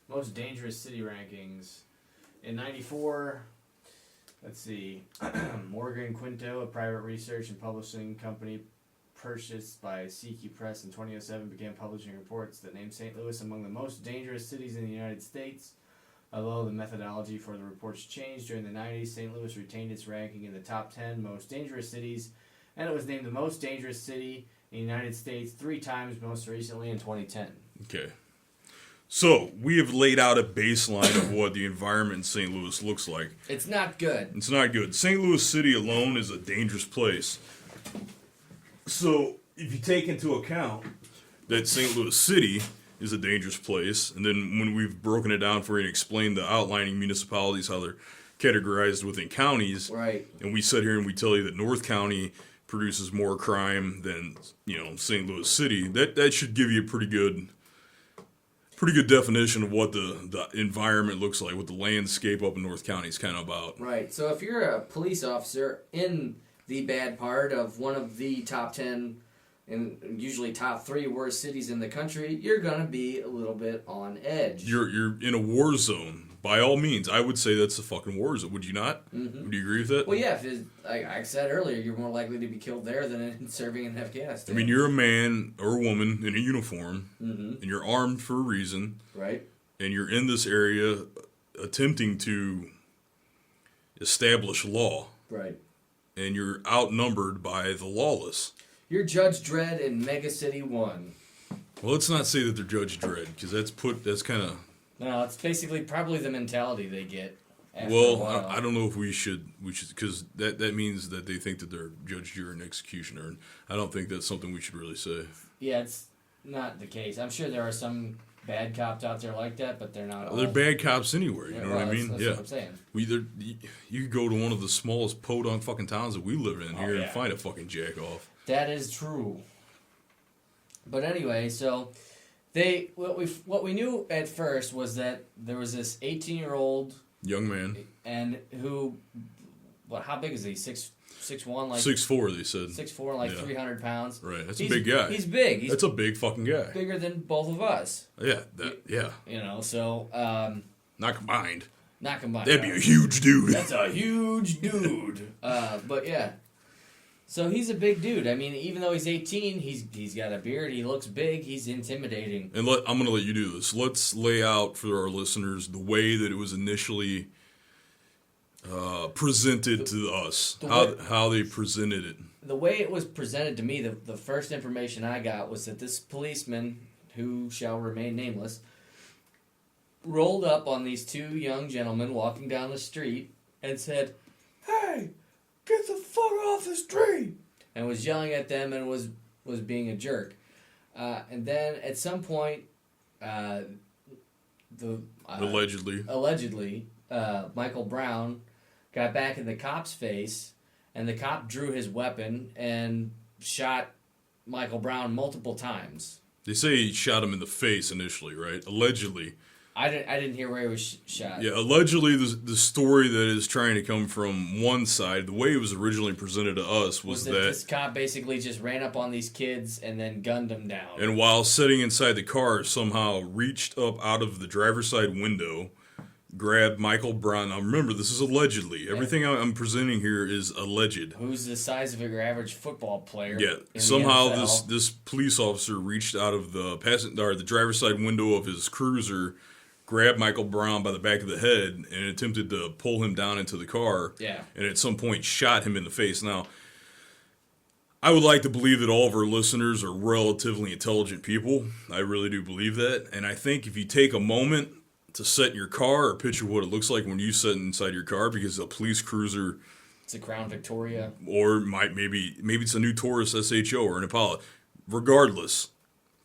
Most dangerous city rankings. In 94, let's see, Morgan Quinto, a private research and publishing company purchased by CQ Press in 2007, began publishing reports that named St. Louis among the most dangerous cities in the United States. Although the methodology for the reports changed during the 90s, St. Louis retained its ranking in the top 10 most dangerous cities, and it was named the most dangerous city in the United States 3 times, most recently in 2010. Okay. So, we have laid out a baseline of what the environment in St. Louis looks like. It's not good. It's not good. St. Louis City alone is a dangerous place. So, if you take into account that St. Louis City is a dangerous place, and then when we've broken it down for you and explained the outlining municipalities, how they're categorized within counties, right? And we sit here and we tell you that North County produces more crime than, St. Louis City, that should give you a pretty good definition of what the environment looks like, what the landscape up in North County is kind of about. Right. So if you're a police officer in the bad part of one of the top 10 and usually top 3 worst cities in the country, you're going to be a little bit on edge. You're in a war zone. By all means, I would say that's a fucking war zone. Would you not? Mm-hmm. Would you agree with that? Well, yeah. Like I said earlier, you're more likely to be killed there than in serving in Afghanistan. I mean, you're a man or a woman in a uniform, mm-hmm. and you're armed for a reason. Right. And you're in this area attempting to establish law. Right. And you're outnumbered by the lawless. You're Judge Dredd in Mega City 1. Well, let's not say that they're Judge Dredd, because that's kind of... No, it's basically probably the mentality they get after well, a while. I don't know if we should, because that means that they think that they're judge, jury, and executioner, and I don't think that's something we should really say. Yeah, it's not the case. I'm sure there are some bad cops out there like that, but they're not all. They're bad cops anywhere, you know what I mean? That's what I'm saying. You could go to one of the smallest podunk fucking towns that we live in here and find a fucking jack off. That is true. But anyway, so what we knew at first was that there was this 18-year-old young man, and who, how big is he? 6'1", like 6'4", they said. 6'4", like 300 pounds. Right, that's a big guy. He's big. That's a big fucking guy. Bigger than both of us. Yeah, so not combined. Not combined. That'd be a huge dude. That's a huge dude. But yeah. So he's a big dude. I mean, even though he's 18, he's got a beard. He looks big. He's intimidating. And I'm going to let you do this. Let's lay out for our listeners the way that it was initially presented to us. How they presented it. The way it was presented to me, the first information I got was that this policeman, who shall remain nameless, rolled up on these 2 young gentlemen walking down the street and said, "Hey, get the fuck off the street!" and was yelling at them and was being a jerk. And then at some point, allegedly, Michael Brown got back in the cop's face, and the cop drew his weapon and shot Michael Brown multiple times. They say he shot him in the face initially, right? Allegedly. I didn't hear where he was shot. Yeah, allegedly the story that is trying to come from one side, the way it was originally presented to us was that this cop basically just ran up on these kids and then gunned them down. And while sitting inside the car, somehow reached up out of the driver's side window, grabbed Michael Brown. Now remember, this is allegedly. Everything I'm presenting here is alleged. Who's the size of your average football player? Yeah. Somehow this police officer reached out of the driver's side window of his cruiser, grabbed Michael Brown by the back of the head, and attempted to pull him down into the car. Yeah. And at some point shot him in the face. Now, I would like to believe that all of our listeners are relatively intelligent people. I really do believe that. And I think if you take a moment to sit in your car or picture what it looks like when you sit inside your car, because a police cruiser, it's a Crown Victoria, or maybe it's a new Taurus SHO or an Impala. Regardless,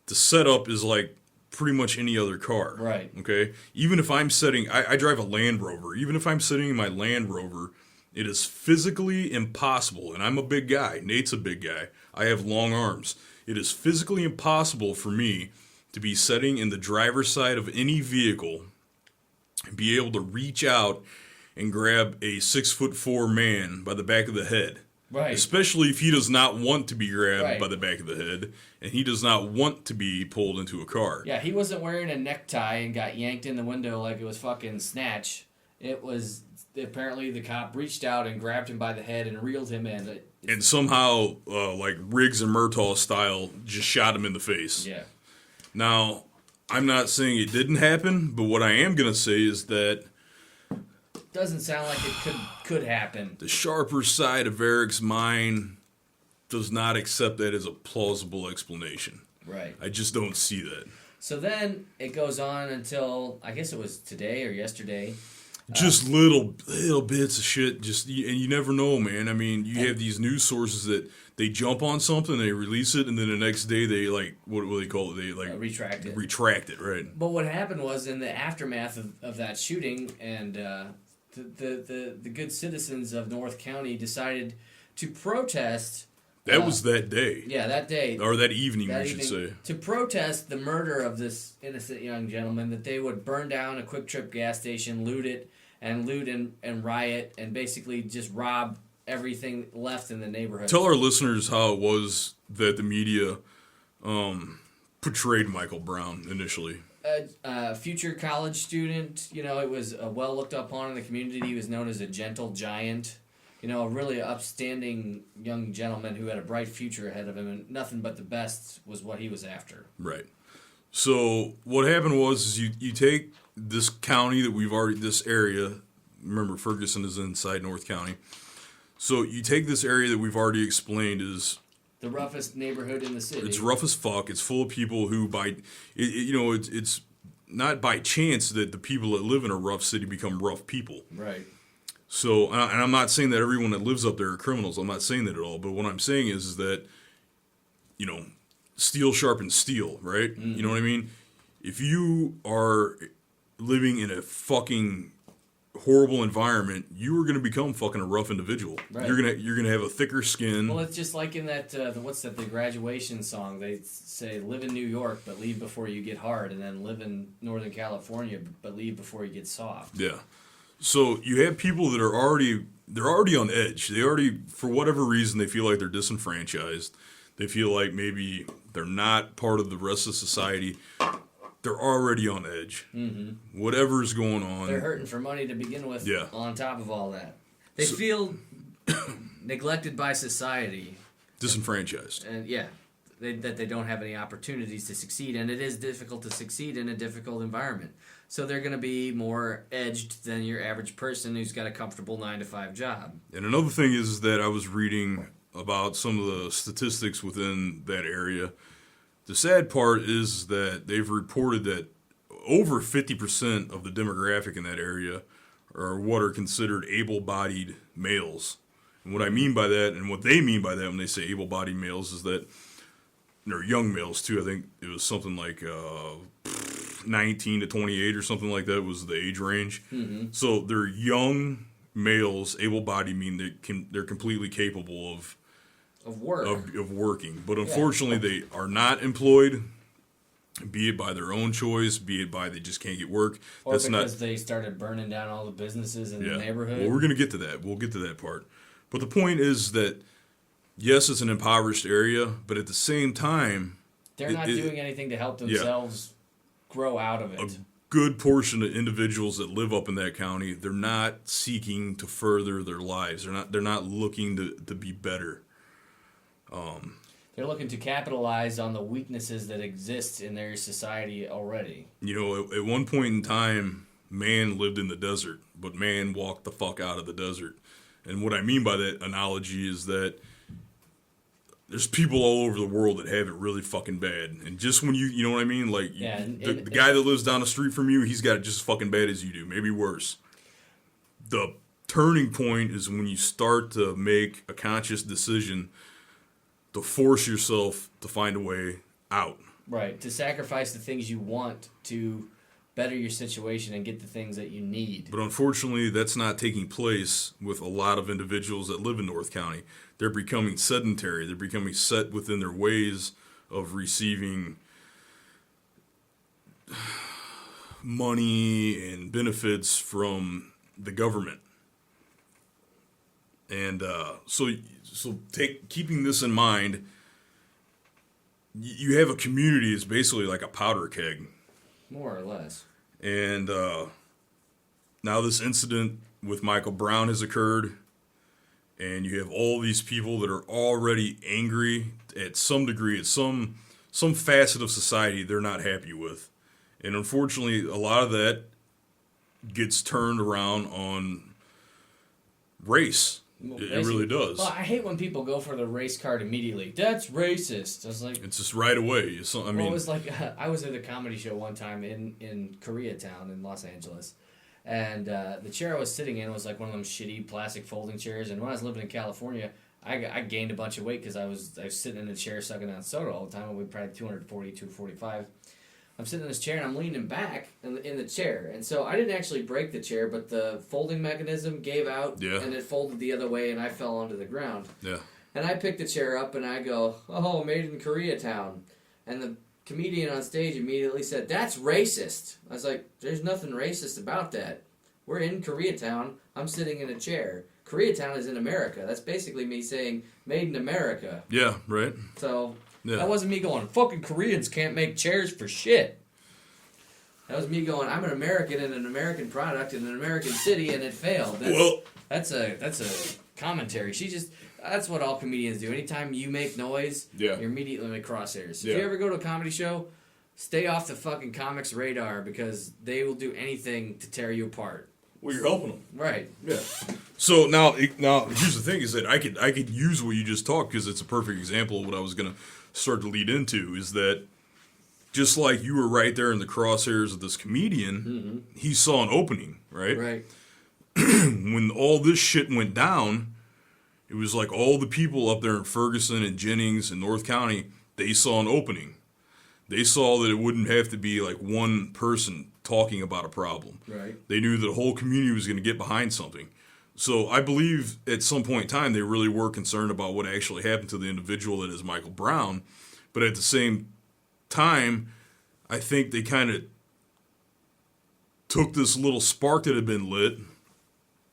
the setup is like pretty much any other car. Right. Okay? Even if I'm sitting, I drive a Land Rover. Even if I'm sitting in my Land Rover, it is physically impossible, and I'm a big guy. Nate's a big guy. I have long arms. It is physically impossible for me to be sitting in the driver's side of any vehicle and be able to reach out and grab a 6'4" man by the back of the head. Right. Especially if he does not want to be grabbed by the back of the head, and he does not want to be pulled into a car. Yeah, he wasn't wearing a necktie and got yanked in the window like it was fucking Snatch. It was, apparently the cop reached out and grabbed him by the head and reeled him in. And somehow, like Riggs and Murtaugh style, just shot him in the face. Yeah. Now, I'm not saying it didn't happen, but what I am going to say is that Doesn't sound like it could happen. the sharper side of Eric's mind does not accept that as a plausible explanation. Right. I just don't see that. So then it goes on until, I guess it was today or yesterday. Just little bits of shit, and you never know, man. I mean, you have these news sources that they jump on something, they release it, and then the next day they what do they call it? They retract it. Retract it, right? But what happened was in the aftermath of that shooting, and the good citizens of North County decided to protest. That was that day. Yeah, that day. Or that evening, we should say. To protest the murder of this innocent young gentleman, that they would burn down a Quick Trip gas station, loot and riot, and basically just rob everything left in the neighborhood. Tell our listeners how it was that the media portrayed Michael Brown initially. A future college student, it was well looked upon in the community. He was known as a gentle giant. A really upstanding young gentleman who had a bright future ahead of him, and nothing but the best was what he was after. Right. So what happened was you take this county that this area, remember Ferguson is inside North County. So you take this area that we've already explained is the roughest neighborhood in the city. It's rough as fuck. It's full of people who it's not by chance that the people that live in a rough city become rough people. Right. So, and I'm not saying that everyone that lives up there are criminals. I'm not saying that at all. But what I'm saying is that, steel sharpens steel, right? Mm-hmm. You know what I mean? If you are living in a fucking horrible environment, you are going to become fucking a rough individual. Right. You're gonna have a thicker skin. Well, it's just like in that the graduation song. They say live in New York but leave before you get hard, and then live in Northern California but leave before you get soft. Yeah. So you have people that are already on edge. They already, for whatever reason, they feel like they're disenfranchised. They feel like maybe they're not part of the rest of society. They're already on edge. Mm-hmm. Whatever's going on. They're hurting for money to begin with. Yeah. On top of all that, they feel neglected by society. Disenfranchised. And that they don't have any opportunities to succeed, and it is difficult to succeed in a difficult environment. So they're going to be more edged than your average person who's got a comfortable 9-to-5 job. And another thing is that I was reading about some of the statistics within that area. The sad part is that they've reported that over 50% of the demographic in that area are what are considered able-bodied males. And what I mean by that, and what they mean by that when they say able-bodied males, is that they're young males too. I think it was something like 19 to 28 or something like that was the age range. Mm-hmm. So they're young males, able-bodied, mean they're completely capable of working. But unfortunately, they are not employed, be it by their own choice, be it by they just can't get work. Or because they started burning down all the businesses in the neighborhood. Well, we're going to get to that. We'll get to that part. But the point is that, yes, it's an impoverished area, but at the same time, they're not doing anything to help themselves grow out of it. A good portion of individuals that live up in that county, they're not seeking to further their lives. They're not looking to be better. They're looking to capitalize on the weaknesses that exist in their society already. At one point in time, man lived in the desert, but man walked the fuck out of the desert. And what I mean by that analogy is that there's people all over the world that have it really fucking bad. And just when you know what I mean? Like, the guy that lives down the street from you, he's got it just as fucking bad as you do, maybe worse. The turning point is when you start to make a conscious decision to force yourself to find a way out. Right, to sacrifice the things you want to better your situation and get the things that you need. But unfortunately, that's not taking place with a lot of individuals that live in North County. They're becoming sedentary. They're becoming set within their ways of receiving money and benefits from the government. And keeping this in mind, you have a community that's basically like a powder keg. More or less. And now this incident with Michael Brown has occurred, and you have all these people that are already angry at some degree, at some facet of society they're not happy with. And unfortunately, a lot of that gets turned around on race. It really does. Well, I hate when people go for the race card immediately. That's racist. I was like, it's just right away. So, I mean, it was like I was at a comedy show one time in Koreatown in Los Angeles, and the chair I was sitting in was like one of them shitty plastic folding chairs. And when I was living in California, I gained a bunch of weight because I was sitting in a chair sucking down soda all the time. I weighed probably 240, 245. I'm sitting in this chair and I'm leaning back in the chair. And so I didn't actually break the chair, but the folding mechanism gave out and it folded the other way and I fell onto the ground. Yeah. And I picked the chair up and I go, "Oh, made in Koreatown." And the comedian on stage immediately said, "That's racist." I was like, "There's nothing racist about that. We're in Koreatown. I'm sitting in a chair. Koreatown is in America." That's basically me saying, "Made in America." Yeah, right. So... Yeah. That wasn't me going, "Fucking Koreans can't make chairs for shit." That was me going, "I'm an American in an American product in an American city, and it failed." That's a commentary. That's what all comedians do. Anytime you make noise, you're immediately in the crosshairs. If you ever go to a comedy show, stay off the fucking comics radar because they will do anything to tear you apart. Well, you're helping them. Right. Yeah. So now here's the thing: is that I could use what you just talked because it's a perfect example of what I was gonna start to lead into. Is that just like you were right there in the crosshairs of this comedian, he saw an opening, right? Right. When all this shit went down, it was like all the people up there in Ferguson and Jennings and North County, they saw an opening. They saw that it wouldn't have to be like one person talking about a problem. Right. They knew that the whole community was going to get behind something. So I believe at some point in time they really were concerned about what actually happened to the individual that is Michael Brown. But at the same time, I think they kind of took this little spark that had been lit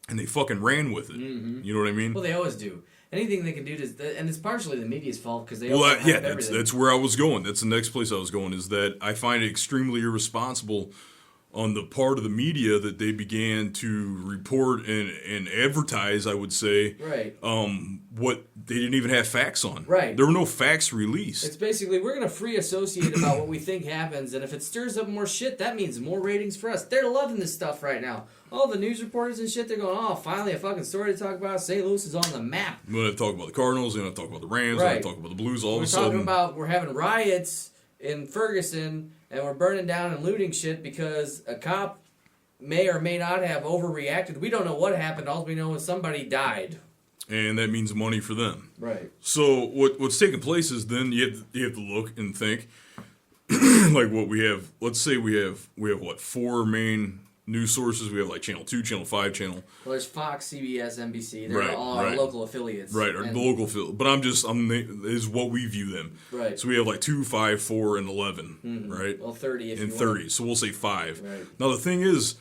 and they fucking ran with it. Mm-hmm. You know what I mean? Well, they always do. Anything they can do to, and it's partially the media's fault because they that's where I was going. That's the next place I was going, is that I find it extremely irresponsible on the part of the media that they began to report and advertise, I would say, right. What they didn't even have facts on. Right. There were no facts released. It's basically, we're going to free associate about what we think happens, and if it stirs up more shit, that means more ratings for us. They're loving this stuff right now. All the news reporters and shit, they're going, "Oh, finally a fucking story to talk about. St. Louis is on the map." We're going to talk about the Cardinals, we're going to talk about the Rams, we're going to talk about the Blues all of a sudden. We're talking about, we're having riots in Ferguson, and we're burning down and looting shit because a cop may or may not have overreacted. We don't know what happened. All we know is somebody died. And that means money for them. Right. So what's taking place is then you have to look and think, like what we have. Let's say we have what, 4 main news sources. We have like Channel 2, Channel 5, Channel. Well, there's Fox, CBS, NBC. They're all our local affiliates. Right, or the local affiliate. But is what we view them. Right. So we have like 2, 5, 4, and 11. Right. Well, 30 if and you 30. want. So we'll say 5. Right. Now the thing is,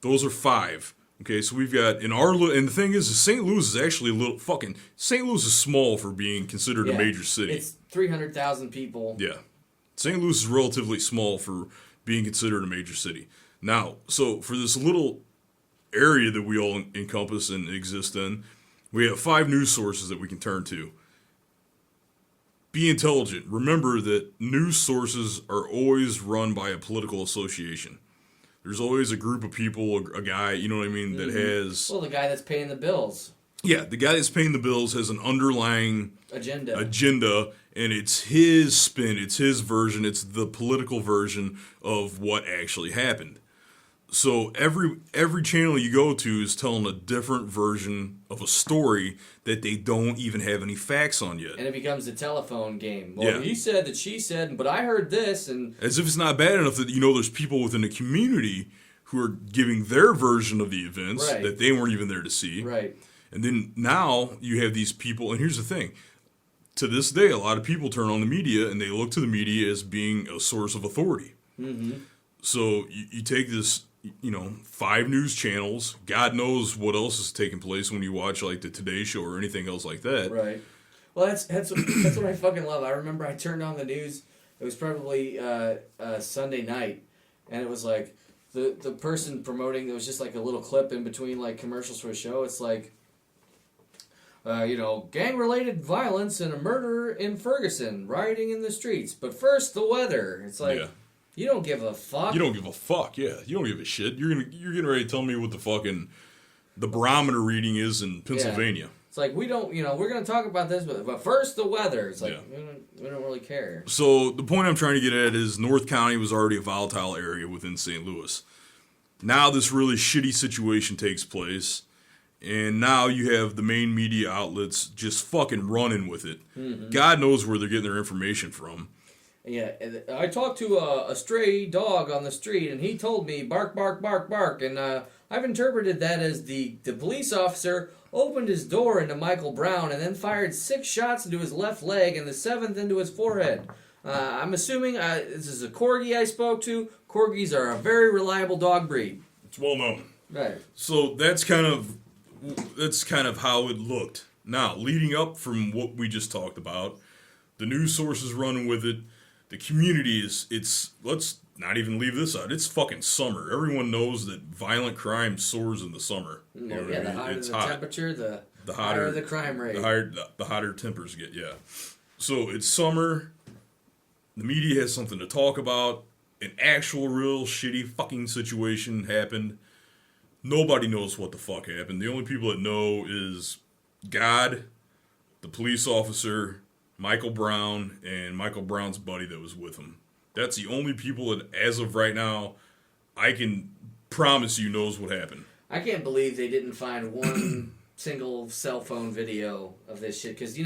those are 5. Okay, so we've got and the thing is, St. Louis is actually a little fucking. St. Louis is small for being considered a major city. It's 300,000 people. Yeah, St. Louis is relatively small for being considered a major city. Now, so for this little area that we all encompass and exist in, we have 5 news sources that we can turn to. Be intelligent. Remember that news sources are always run by a political association. There's always a group of people, a guy, you know what I mean, that has... Well, the guy that's paying the bills. Yeah, the guy that's paying the bills has an underlying... Agenda, and it's his spin, it's his version, it's the political version of what actually happened. So every channel you go to is telling a different version of a story that they don't even have any facts on yet. And it becomes a telephone game. Well, he said that she said, but I heard this, and... As if it's not bad enough that, there's people within the community who are giving their version of the events that they weren't even there to see. Right. And then now you have these people, and here's the thing. To this day, a lot of people turn on the media, and they look to the media as being a source of authority. Mm-hmm. So you take this... 5 news channels. God knows what else is taking place when you watch like the Today Show or anything else like that. Right. Well, that's what I fucking love. I remember I turned on the news. It was probably Sunday night, and it was like the person promoting. There was just like a little clip in between like commercials for a show. It's like, gang-related violence and a murder in Ferguson, rioting in the streets. But first, the weather. It's like. Yeah. You don't give a fuck. You don't give a fuck, yeah. You don't give a shit. You're getting ready to tell me what the barometer reading is in Pennsylvania. Yeah. It's like, we don't, we're going to talk about this, but first the weather. It's like, we don't really care. So the point I'm trying to get at is North County was already a volatile area within St. Louis. Now this really shitty situation takes place, and now you have the main media outlets just fucking running with it. Mm-hmm. God knows where they're getting their information from. Yeah, I talked to a stray dog on the street, and he told me, bark, bark, bark, bark, and I've interpreted that as the police officer opened his door into Michael Brown and then fired 6 shots into his left leg and the 7th into his forehead. I'm assuming this is a Corgi I spoke to. Corgis are a very reliable dog breed. It's well known. Right. So that's kind of how it looked. Now, leading up from what we just talked about, the news sources running with it, the community let's not even leave this out. It's fucking summer. Everyone knows that violent crime soars in the summer. You know the higher the temperature, the higher the crime rate. The hotter tempers get, yeah. So it's summer. The media has something to talk about. An actual real shitty fucking situation happened. Nobody knows what the fuck happened. The only people that know is God, the police officer, Michael Brown, and Michael Brown's buddy that was with him. That's the only people that, as of right now, I can promise you knows what happened. I can't believe they didn't find one single cell phone video of this shit. Because,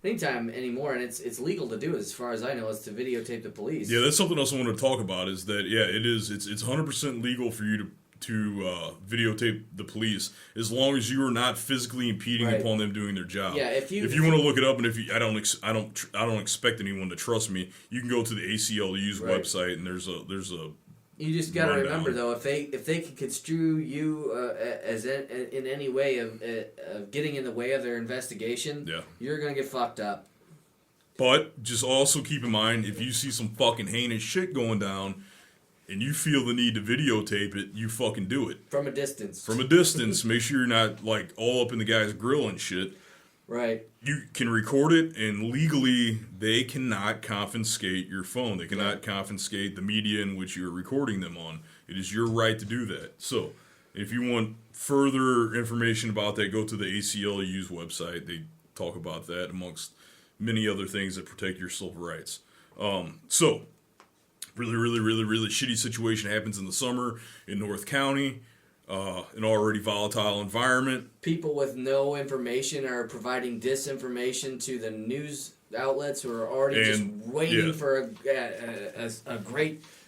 anytime anymore, and it's legal to do it, as far as I know, is to videotape the police. Yeah, that's something else I wanted to talk about, is that, yeah, it is. It's 100% legal for you to videotape the police, as long as you are not physically impeding upon them doing their job. Yeah, if you want to look it up, and I don't expect anyone to trust me, you can go to the ACLU's website, and there's a. You just got to remember though, if they can construe you as in any way of getting in the way of their investigation, you're gonna get fucked up. But just also keep in mind, if you see some fucking heinous shit going down, and you feel the need to videotape it, you fucking do it. From a distance. Make sure you're not, like, all up in the guy's grill and shit. Right. You can record it, and legally, they cannot confiscate your phone. They cannot confiscate the media in which you're recording them on. It is your right to do that. So, if you want further information about that, go to the ACLU's website. They talk about that, amongst many other things that protect your civil rights. Really, really, really, really shitty situation happens in the summer in North County. An already volatile environment. People with no information are providing disinformation to the news outlets who are already just waiting for a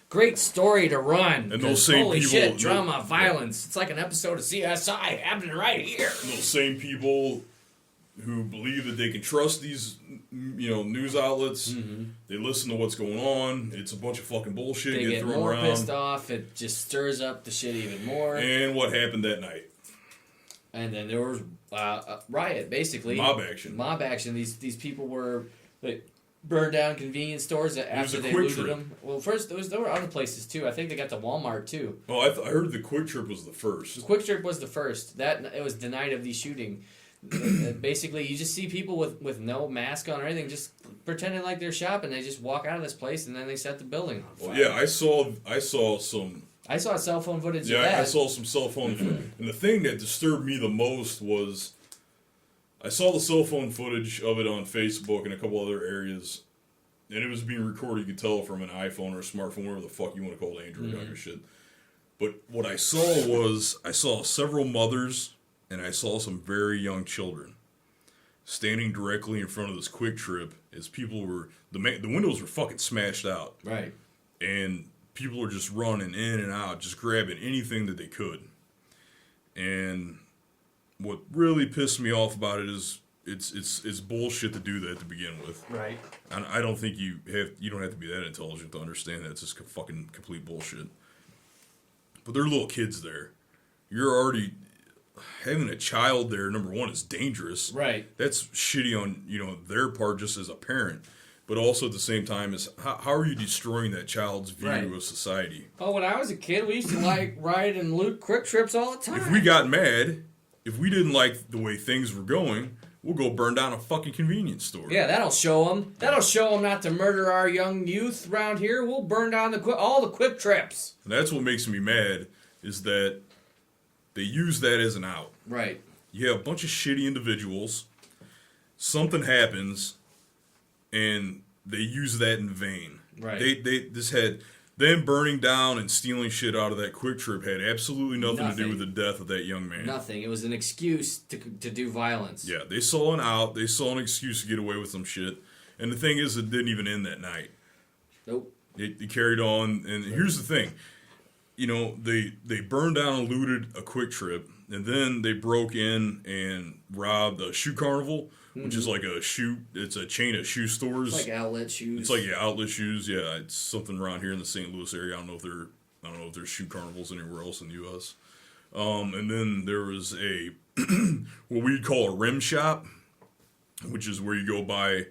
great story to run. And those same holy people, shit, drama, violence. It's like an episode of CSI happening right here. And those same people who believe that they can trust these, news outlets. They listen to what's going on. It's a bunch of fucking bullshit. They get more pissed off. It just stirs up the shit even more. And what happened that night? And then there was a riot, basically. Mob action. These people they burned down convenience stores after they looted them. Well, first there were other places too. I think they got to Walmart too. Oh, I heard the Quick Trip was the first. The Quick Trip was the first. It was the night of the shooting. Basically, you just see people with no mask on or anything, just pretending like they're shopping. They just walk out of this place and then they set the building on fire. Well, yeah, I saw some. I saw cell phone footage. Yeah, of that. I saw some cell phone footage, and the thing that disturbed me the most was I saw the cell phone footage of it on Facebook and a couple other areas, and it was being recorded. You could tell from an iPhone or a smartphone, whatever the fuck you want to call it, Android on your shit. But what I saw several mothers. And I saw some very young children standing directly in front of this Quick Trip as people were... The windows were fucking smashed out. Right. And people were just running in and out, just grabbing anything that they could. And what really pissed me off about it is it's bullshit to do that to begin with. Right. And I don't think you don't have to be that intelligent to understand that. It's just fucking complete bullshit. But there are little kids there. You're already... Having a child there, number one, is dangerous. Right. That's shitty on their part, just as a parent. But also at the same time, is how are you destroying that child's view of society? Oh, when I was a kid, we used to ride and loot Quick Trips all the time. If we got mad, if we didn't like the way things were going, we'll go burn down a fucking convenience store. Yeah, that'll show them. That'll show them not to murder our young youth around here. We'll burn down all the Quick Trips. And that's what makes me mad, is that they use that as an out. Right. You have a bunch of shitty individuals, something happens, and they use that in vain. Right. This had them burning down and stealing shit out of that Quick Trip had absolutely nothing to do with the death of that young man. Nothing. It was an excuse to do violence. Yeah, they saw an out. They saw an excuse to get away with some shit. And the thing is, it didn't even end that night. Nope. It carried on. And here's the thing. You know, they burned down and looted a Quick Trip. And then they broke in and robbed a shoe carnival, which is like it's a chain of shoe stores. It's like outlet shoes. It's like outlet shoes. Yeah, it's something around here in the St. Louis area. I don't know if there's shoe carnivals anywhere else in the U.S. And then there was a what we'd call a rim shop, which is where you go buy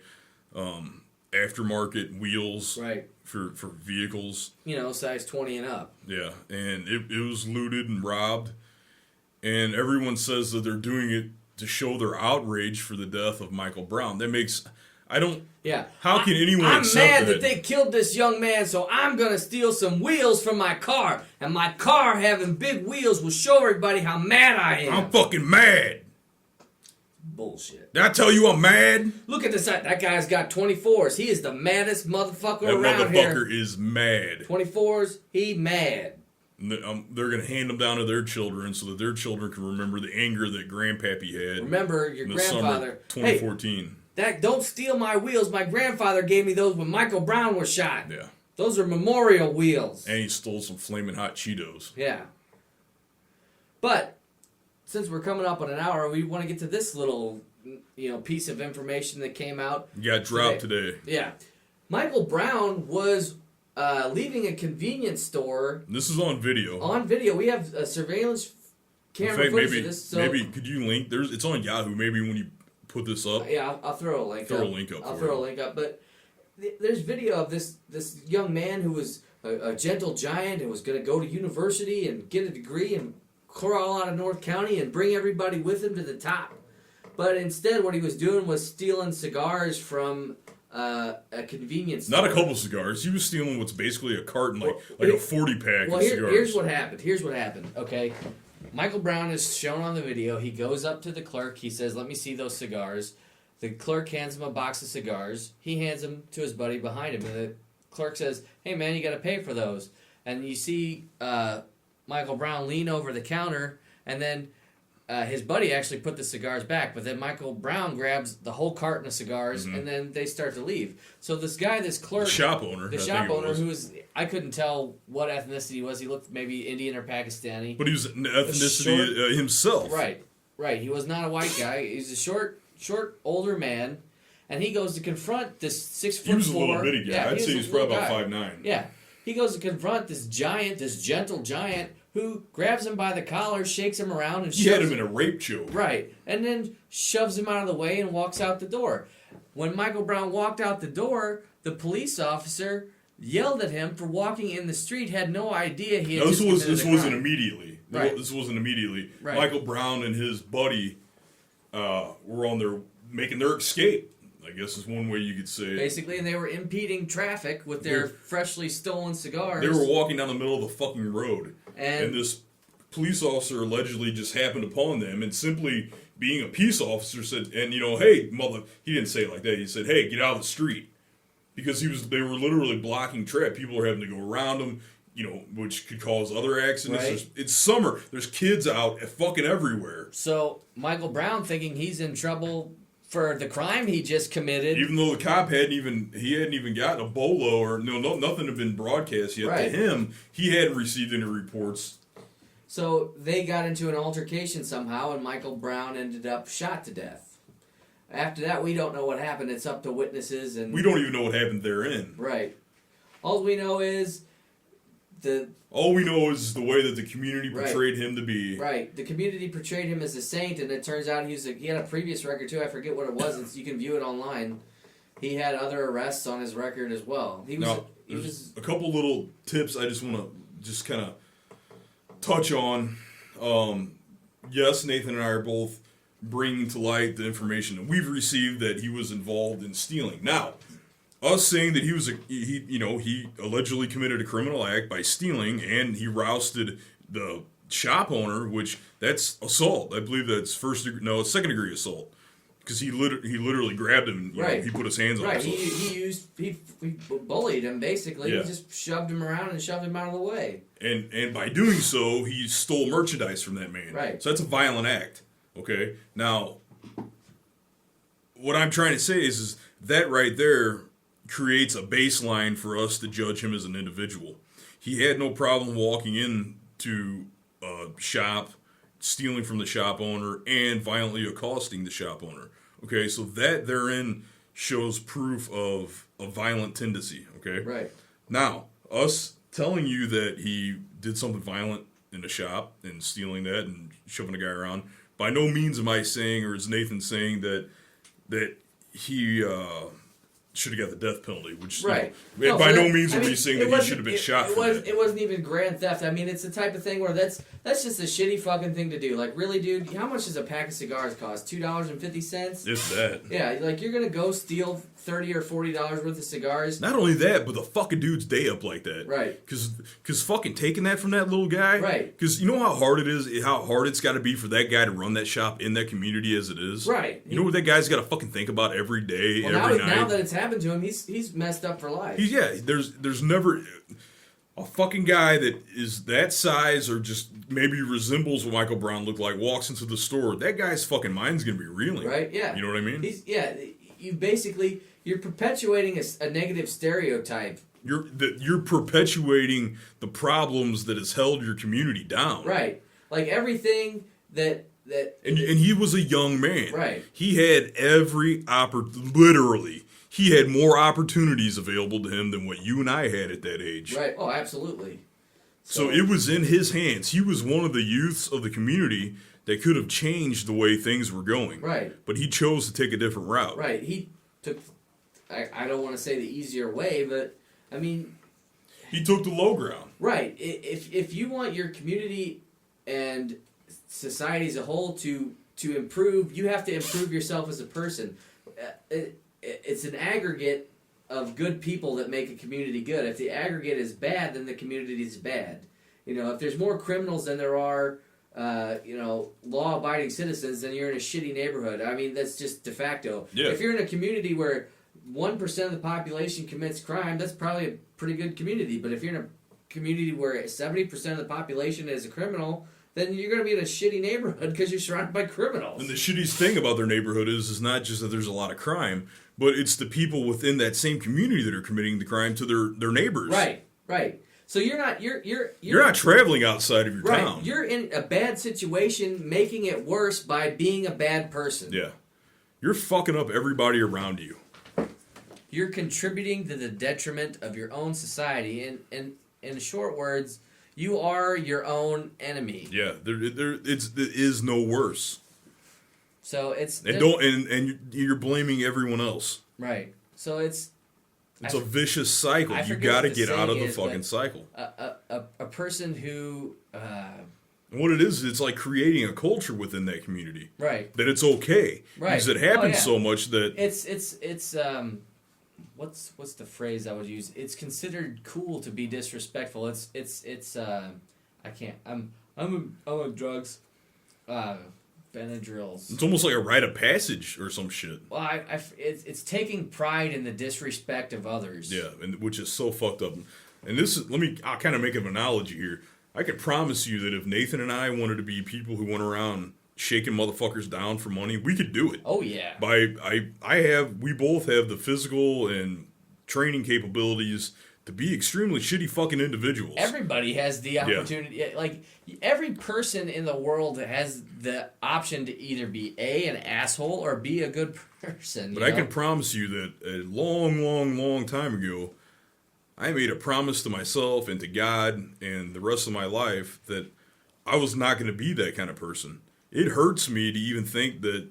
aftermarket wheels for vehicles. You know, size 20 and up. Yeah, and it was looted and robbed, and everyone says that they're doing it to show their outrage for the death of Michael Brown. That makes... Yeah. How can anyone accept I'm mad that they killed this young man, so I'm going to steal some wheels from my car. And my car having big wheels will show everybody how mad I am. I'm fucking mad. Bullshit. Did I tell you I'm mad? Look at this. That guy's got 24s. He is the maddest motherfucker around here. That here. motherfucker is mad. 24s, he mad. They're going to hand them down to their children so that their children can remember the anger that Grandpappy had. Remember your grandfather. 2014. Hey, don't steal my wheels. My grandfather gave me those when Michael Brown was shot. Yeah. Those are memorial wheels. And he stole some flaming hot Cheetos. Yeah. But since we're coming up on an hour, we want to get to this little, piece of information that came out. Got dropped today. Yeah. Michael Brown was leaving a convenience store. This is on video. On video. We have a surveillance camera footage of this. So maybe could you link? It's on Yahoo. Maybe when you put this up. Yeah, I'll throw a link up. I'll throw a link up. But there's video of this young man who was a gentle giant and was going to go to university and get a degree and crawl out of North County and bring everybody with him to the top. But instead, what he was doing was stealing cigars from a convenience store. Not a couple cigars. He was stealing what's basically a carton, like a 40-pack of cigars. Here's what happened. Okay. Michael Brown is shown on the video. He goes up to the clerk. He says, "Let me see those cigars." The clerk hands him a box of cigars. He hands them to his buddy behind him. And the clerk says, "Hey, man, you got to pay for those." And you see Michael Brown lean over the counter, and then his buddy actually put the cigars back. But then Michael Brown grabs the whole carton of cigars, and then they start to leave. So this clerk... The shop owner, who was... I couldn't tell what ethnicity he was. He looked maybe Indian or Pakistani. But he was an ethnicity himself. Right. He was not a white guy. He's a short, older man. And he goes to confront this 6'4". He was a little bitty guy. Yeah, I'd say he was probably about 5'9". Yeah. He goes to confront this gentle giant, who grabs him by the collar, shakes him around, and he had him in a rape choke. Right. And then shoves him out of the way and walks out the door. When Michael Brown walked out the door, the police officer yelled at him for walking in the street, had no idea he had This wasn't immediately. Right. This wasn't immediately. Right. Michael Brown and his buddy were making their escape, I guess is one way you could say it. Basically, and they were impeding traffic with their freshly stolen cigars. They were walking down the middle of the fucking road. And this police officer allegedly just happened upon them and simply being a peace officer said, hey, mother, he didn't say it like that. He said, hey, get out of the street. Because they were literally blocking traffic. People are having to go around them, which could cause other accidents. Right. It's summer. There's kids out fucking everywhere. So Michael Brown, thinking he's in trouble for the crime he just committed, even though the cop hadn't even gotten a bolo or nothing had been broadcast yet to him, he hadn't received any reports. So they got into an altercation somehow, and Michael Brown ended up shot to death. After that, we don't know what happened. It's up to witnesses, and we don't even know what happened therein. Right. All we know is the way that the community portrayed him to be. Right. The community portrayed him as a saint, and it turns out he had a previous record too. I forget what it was. You can view it online. He had other arrests on his record as well. He was a couple little tips I just want to just kind of touch on. Yes, Nathan and I are both bringing to light the information that we've received that he was involved in stealing. Now, us saying that he allegedly committed a criminal act by stealing, and he rousted the shop owner, which that's assault. I believe that's second degree assault. Because he literally grabbed him and right. He put his hands on him. Right, he bullied him, basically. Yeah. He just shoved him around and shoved him out of the way. And by doing so, he stole merchandise from that man. Right. So that's a violent act. Okay? Now, what I'm trying to say is that right there creates a baseline for us to judge him as an individual. He had no problem walking into a shop, stealing from the shop owner, and violently accosting the shop owner. Okay, so that therein shows proof of a violent tendency. Okay? Right. Now, us telling you that he did something violent in the shop and stealing that and shoving a guy around, by no means am I saying, or is Nathan saying that he should have got the death penalty, which right. by no means are we saying that he should have been shot for that. It wasn't even grand theft. I mean, it's the type of thing where that's just a shitty fucking thing to do. Like, really, dude, how much does a pack of cigars cost? $2.50? If that. Yeah, like, you're gonna go steal $30 or $40 worth of cigars? Not only that, but the fucking dude's day up like that. Right. Because fucking taking that from that little guy. Right. Because you know how hard it is, how hard it's got to be for that guy to run that shop in that community as it is? Right. You know what that guy's got to fucking think about every day, well, every night? Now that it's happened to him, he's messed up for life. There's never a fucking guy that is that size or just maybe resembles what Michael Brown looked like walks into the store. That guy's fucking mind's gonna be reeling. Right? Yeah. You know what I mean? You're perpetuating a negative stereotype. You're perpetuating the problems that has held your community down. Right. Like everything that. And he was a young man. Right. He had literally. He had more opportunities available to him than what you and I had at that age. Right. Oh, absolutely. So it was in his hands. He was one of the youths of the community that could have changed the way things were going. Right. But he chose to take a different route. Right. He took, I don't want to say the easier way, but, I mean... He took the low ground. Right. If you want your community and society as a whole to improve, you have to improve yourself as a person. It's an aggregate of good people that make a community good. If the aggregate is bad, then the community is bad. You know, if there's more criminals than there are, law-abiding citizens, then you're in a shitty neighborhood. I mean, that's just de facto. Yeah. If you're in a community where 1% of the population commits crime, that's probably a pretty good community. But if you're in a community where 70% of the population is a criminal, then you're going to be in a shitty neighborhood because you're surrounded by criminals. And the shittiest thing about their neighborhood is not just that there's a lot of crime, but it's the people within that same community that are committing the crime to their neighbors. Right. So you're not traveling outside of your town. You're in a bad situation, making it worse by being a bad person. Yeah. You're fucking up everybody around you. You're contributing to the detriment of your own society, and in short words, you are your own enemy. Yeah, it is no worse. So it's and you're blaming everyone else. Right. So it's a vicious cycle. You got to get out of the fucking cycle. A person who. And what it is, it's like creating a culture within that community. Right. That it's okay. Right. Because it happens so much that it's what's the phrase I would use? It's considered cool to be disrespectful. I can't. I'm on drugs. Benadryls. It's almost like a rite of passage or some shit. Well, it's taking pride in the disrespect of others. Yeah, and which is so fucked up. And I'll kind of make an analogy here. I can promise you that if Nathan and I wanted to be people who went around shaking motherfuckers down for money, we could do it. Oh yeah. We both have the physical and training capabilities to be extremely shitty fucking individuals. Everybody has the opportunity. Yeah. Like, every person in the world has the option to either be an asshole or be a good person. But I can promise you that a long, long, long time ago, I made a promise to myself and to God and the rest of my life that I was not going to be that kind of person. It hurts me to even think that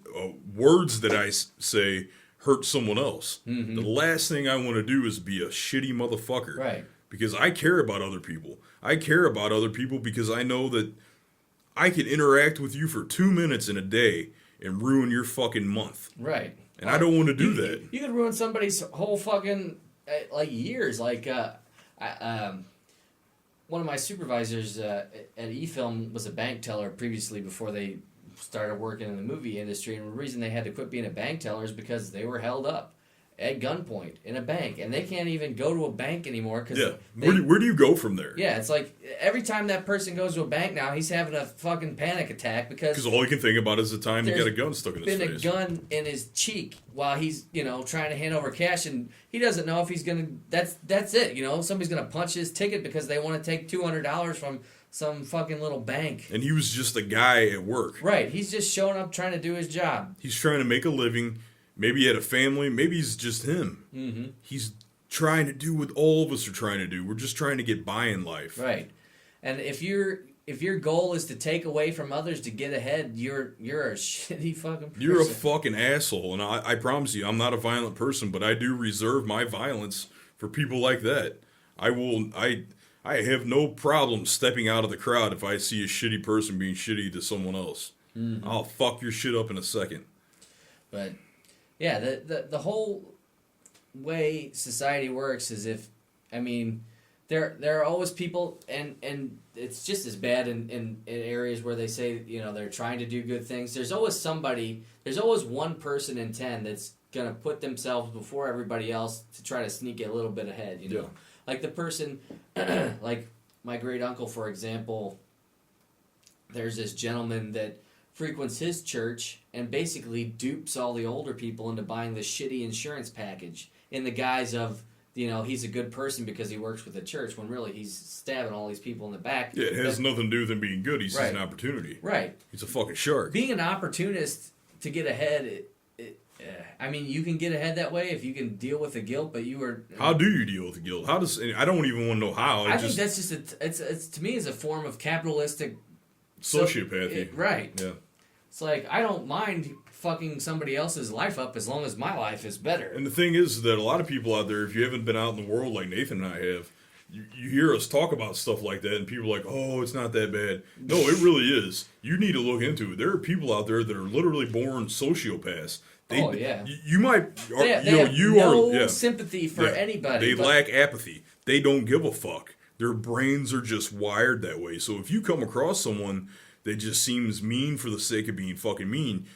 words that I say hurt someone else. Mm-hmm. The last thing I want to do is be a shitty motherfucker. Right. Because I care about other people. I care about other people because I know that I can interact with you for 2 minutes in a day and ruin your fucking month. Right. And I don't want to do that. You could ruin somebody's whole fucking years. Like one of my supervisors at eFilm was a bank teller previously before they started working in the movie industry, and the reason they had to quit being a bank teller is because they were held up at gunpoint in a bank, and they can't even go to a bank anymore. Cause where do you go from there? Yeah, it's like every time that person goes to a bank now, he's having a fucking panic attack because all he can think about is the time he got a gun stuck in his face. Been a gun in his cheek while he's trying to hand over cash, and he doesn't know if he's gonna. That's it. Somebody's gonna punch his ticket because they want to take $200 from some fucking little bank. And he was just a guy at work. Right. He's just showing up trying to do his job. He's trying to make a living. Maybe he had a family. Maybe he's just him. Mm-hmm. He's trying to do what all of us are trying to do. We're just trying to get by in life. Right. And if your goal is to take away from others to get ahead, you're a shitty fucking person. You're a fucking asshole. And I promise you, I'm not a violent person, but I do reserve my violence for people like that. I have no problem stepping out of the crowd if I see a shitty person being shitty to someone else. Mm-hmm. I'll fuck your shit up in a second. But yeah, the whole way society works is there are always people, and it's just as bad in areas where they say they're trying to do good things. There's always one person in 10 that's gonna put themselves before everybody else to try to sneak a little bit ahead. Yeah. Like the person, like my great uncle, for example. There's this gentleman that frequents his church and basically dupes all the older people into buying this shitty insurance package in the guise of, he's a good person because he works with the church, when really he's stabbing all these people in the back. Yeah, it has nothing to do with him being good. He sees an opportunity. Right. He's a fucking shark. Being an opportunist to get ahead, you can get ahead that way if you can deal with the guilt, but you are... How do you deal with the guilt? I don't even want to know how. I think that's just it's to me is a form of capitalistic... Sociopathy. Right. Yeah. It's like, I don't mind fucking somebody else's life up as long as my life is better. And the thing is that a lot of people out there, if you haven't been out in the world like Nathan and I have, you hear us talk about stuff like that, and people are like, oh, it's not that bad. No, it really is. You need to look into it. There are people out there that are literally born sociopaths. You might... They have no sympathy for anybody. They lack apathy. They don't give a fuck. Their brains are just wired that way. So if you come across someone that just seems mean for the sake of being fucking mean,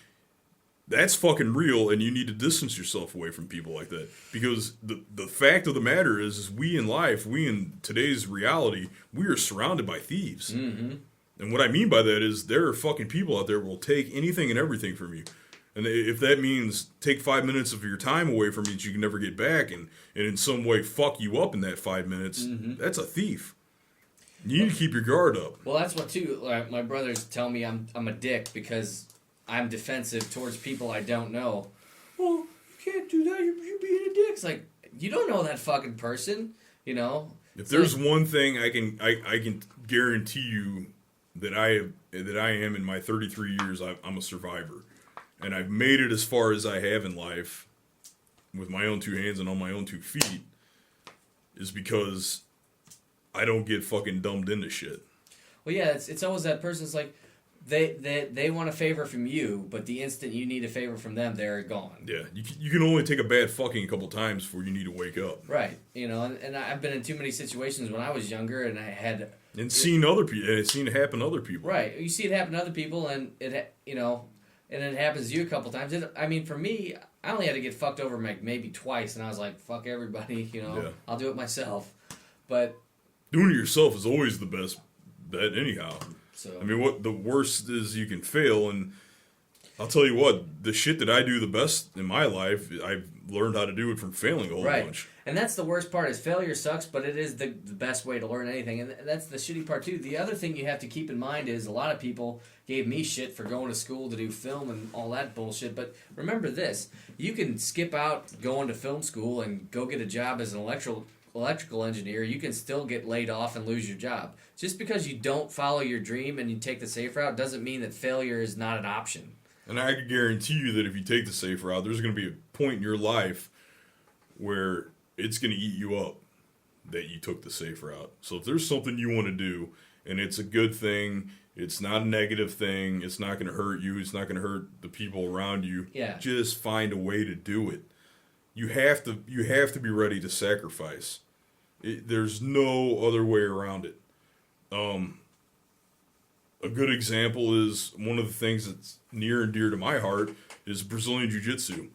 that's fucking real, and you need to distance yourself away from people like that. Because the fact of the matter is we in today's reality, we are surrounded by thieves. Mm-hmm. And what I mean by that is there are fucking people out there who will take anything and everything from you. And if that means take 5 minutes of your time away from you that you can never get back and in some way fuck you up in that 5 minutes, that's a thief. You need to keep your guard up. Well, that's what, too, my brothers tell me I'm a dick because I'm defensive towards people I don't know. Well, you can't do that. You're being a dick. It's like, you don't know that fucking person, If there's one thing I can guarantee you that I am in my 33 years, I'm a survivor. And I've made it as far as I have in life with my own two hands and on my own 2 feet is because I don't get fucking dumbed into shit. Well, yeah, it's always that person's like, they want a favor from you, but the instant you need a favor from them, they're gone. Yeah, you can only take a bad fucking a couple times before you need to wake up. Right, and I've been in too many situations when I was younger, and I had... And seen other people, and it's seen it happen to other people. Right, you see it happen to other people, and and it happens to you a couple times. For me, I only had to get fucked over maybe twice, and I was like, fuck everybody, I'll do it myself. But doing it yourself is always the best bet anyhow. So what the worst is you can fail, and I'll tell you what, the shit that I do the best in my life, I've learned how to do it from failing a whole bunch. And that's the worst part is failure sucks, but it is the best way to learn anything. And that's the shitty part too. The other thing you have to keep in mind is a lot of people gave me shit for going to school to do film and all that bullshit. But remember this, you can skip out going to film school and go get a job as an electrical engineer. You can still get laid off and lose your job. Just because you don't follow your dream and you take the safe route doesn't mean that failure is not an option. And I can guarantee you that if you take the safe route, there's going to be a point in your life where it's going to eat you up that you took the safe route. So if there's something you want to do, and it's a good thing, It's not a negative thing. It's not going to hurt you. It's not going to hurt the people around you. Yeah. Just find a way to do it. You have to be ready to sacrifice. There's no other way around it. A good example is one of the things that's near and dear to my heart is Brazilian Jiu-Jitsu.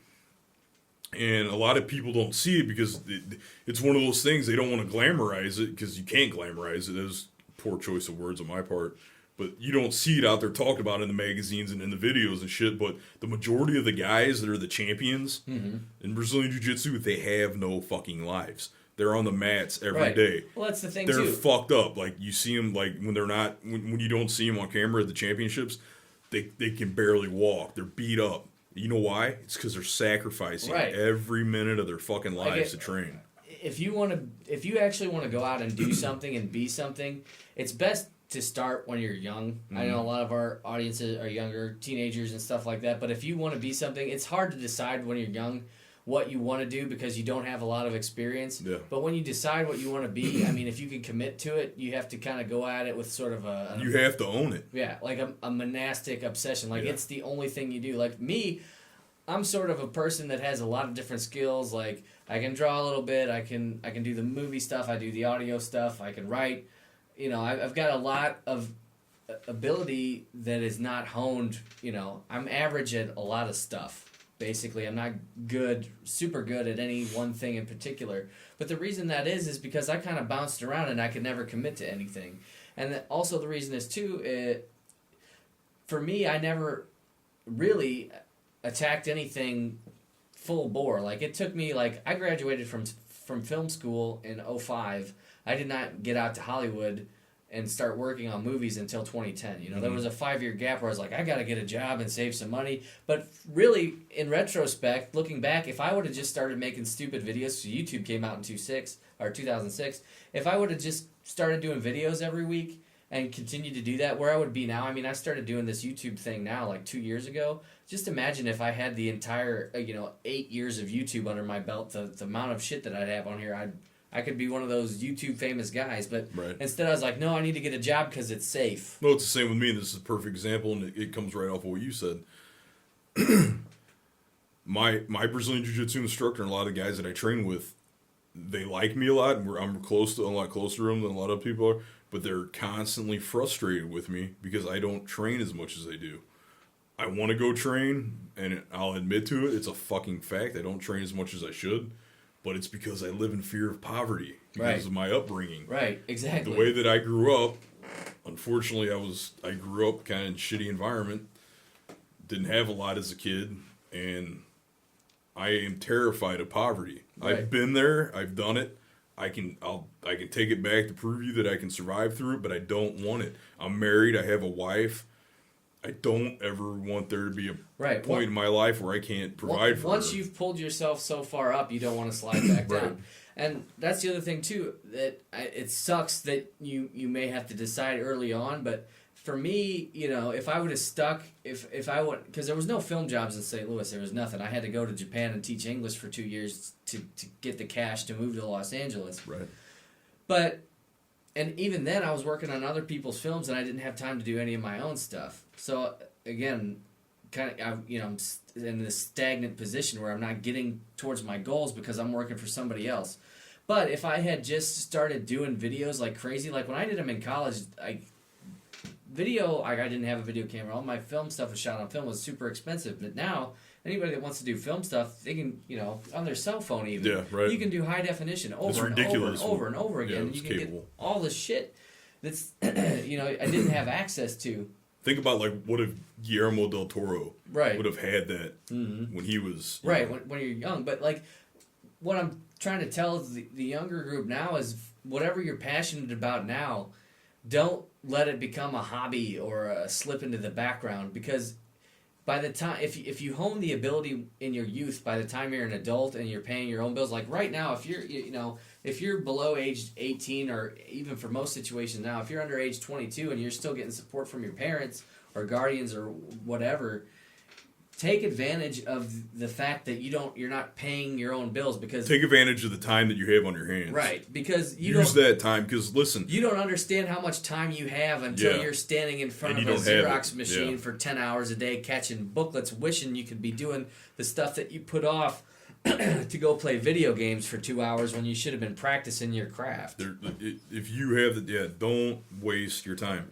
And a lot of people don't see it because it's one of those things they don't want to glamorize it because you can't glamorize it. That was a poor choice of words on my part. But you don't see it out there talked about in the magazines and in the videos and shit. But the majority of the guys that are the champions in Brazilian Jiu-Jitsu, they have no fucking lives. They're on the mats every day. Well, that's the thing, they're too. fucked up. Like, you see them, like, when they're not, when you don't see them on camera at the championships, they can barely walk. They're beat up. You know why? It's because they're sacrificing every minute of their fucking lives to train. If you actually want to go out and do something and be something, it's best to start when you're young. I know a lot of our audiences are younger, teenagers and stuff like that, but if you want to be something, it's hard to decide when you're young what you want to do because you don't have a lot of experience. Yeah. But when you decide what you want to be, I mean, if you can commit to it, you have to kind of go at it with sort of you have to own it. Yeah, like a monastic obsession. Like, it's the only thing you do. Like, me, I'm sort of a person that has a lot of different skills. Like, I can draw a little bit. I can do the movie stuff. I do the audio stuff. I can write. You know, I've got a lot of ability that is not honed. You know, I'm average at a lot of stuff. Basically, I'm not super good at any one thing in particular. But the reason that is because I kind of bounced around and I could never commit to anything. And also the reason is, too, for me, I never really attacked anything full bore. Like, it took me, like, I graduated from film school in 2005. I did not get out to Hollywood and start working on movies until 2010. You know, there was a 5-year gap where I was like, I got to get a job and save some money. But really, in retrospect, looking back, if I would have just started making stupid videos, so YouTube came out in 2006, if I would have just started doing videos every week and continued to do that, where I would be now, I mean, I started doing this YouTube thing now, like 2 years ago. Just imagine if I had the entire, 8 years of YouTube under my belt, the amount of shit that I'd have on here, I could be one of those YouTube famous guys, but instead I was like, no, I need to get a job because it's safe. No, it's the same with me, and this is a perfect example, and it comes right off of what you said. my Brazilian Jiu-Jitsu instructor and a lot of guys that I train with, they like me a lot, and I'm a lot closer to them than a lot of people are, but they're constantly frustrated with me because I don't train as much as they do. I want to go train, and I'll admit to it, it's a fucking fact. I don't train as much as I should. But it's because I live in fear of poverty because of my upbringing. Right, exactly. The way that I grew up, unfortunately, I grew up kind of in a shitty environment. Didn't have a lot as a kid, and I am terrified of poverty. Right. I've been there. I've done it. I can take it back to prove you that I can survive through it, but I don't want it. I'm married. I have a wife. I don't ever want there to be a point in my life where I can't provide for her. Once you've pulled yourself so far up, you don't want to slide back down. And that's the other thing, too, that it sucks that you may have to decide early on, but for me, if I would have stuck, if I would, because there was no film jobs in St. Louis, there was nothing. I had to go to Japan and teach English for 2 years to get the cash to move to Los Angeles. Right. And even then, I was working on other people's films, and I didn't have time to do any of my own stuff. So again, I'm in this stagnant position where I'm not getting towards my goals because I'm working for somebody else. But if I had just started doing videos like crazy, like when I did them in college, I didn't have a video camera. All my film stuff was shot on film. It was super expensive. But now, anybody that wants to do film stuff, they can, on their cell phone even. Yeah, right. You can do high definition over and over again. Yeah, you can capable. get all the shit that's, I didn't have access to. Think about, like, what if Guillermo del Toro would have had that when he was... when you're young. But, like, what I'm trying to tell the younger group now is whatever you're passionate about now, don't let it become a hobby or a slip into the background, because by the time, if you hone the ability in your youth, by the time you're an adult and you're paying your own bills, like right now, if you're below age 18, or even for most situations now, if you're under age 22 and you're still getting support from your parents or guardians or whatever, take advantage of the fact that you're not paying your own bills because take advantage of the time that you have on your hands. Right, because use that time. Because listen, you don't understand how much time you have until you're standing in front of a Xerox machine for 10 hours a day, catching booklets, wishing you could be doing the stuff that you put off to go play video games for 2 hours when you should have been practicing your craft. If you have don't waste your time.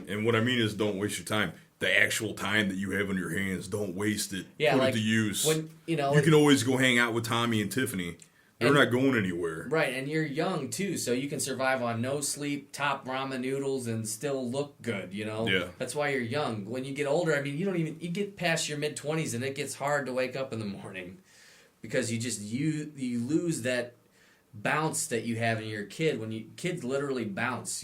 And what I mean is, don't waste your time. The actual time that you have on your hands, don't waste it. Put it to use. When, you can always go hang out with Tommy and Tiffany. They're not going anywhere. Right, and you're young too, so you can survive on no sleep, top ramen noodles, and still look good. Yeah. That's why you're young. When you get older, I mean, you get past your mid-20s, and it gets hard to wake up in the morning because you lose that bounce that you have in your kid. Kids literally bounce.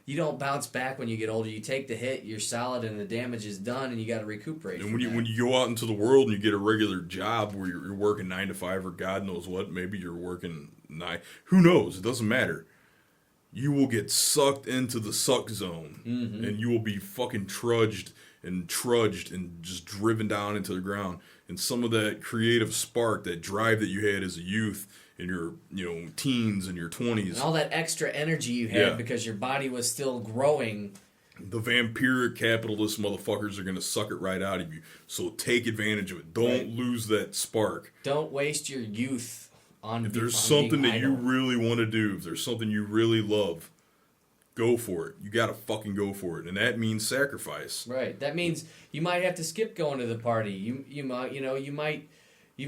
You don't bounce back when you get older. You take the hit, you're solid, and the damage is done, and you got to recuperate. And when you go out into the world and you get a regular job where you're working 9 to 5 or God knows what, maybe you're working 9. Who knows? It doesn't matter. You will get sucked into the suck zone, and you will be fucking trudged and just driven down into the ground. And some of that creative spark, that drive that you had as a youth, in your teens and your 20s, and all that extra energy you had because your body was still growing, the vampiric capitalist motherfuckers are going to suck it right out of you. So take advantage of it. Don't lose that spark. Don't waste your youth on. If there's something that you really want to do, if there's something you really love, go for it. You got to fucking go for it, and that means sacrifice. Right. That means you might have to skip going to the party. You might.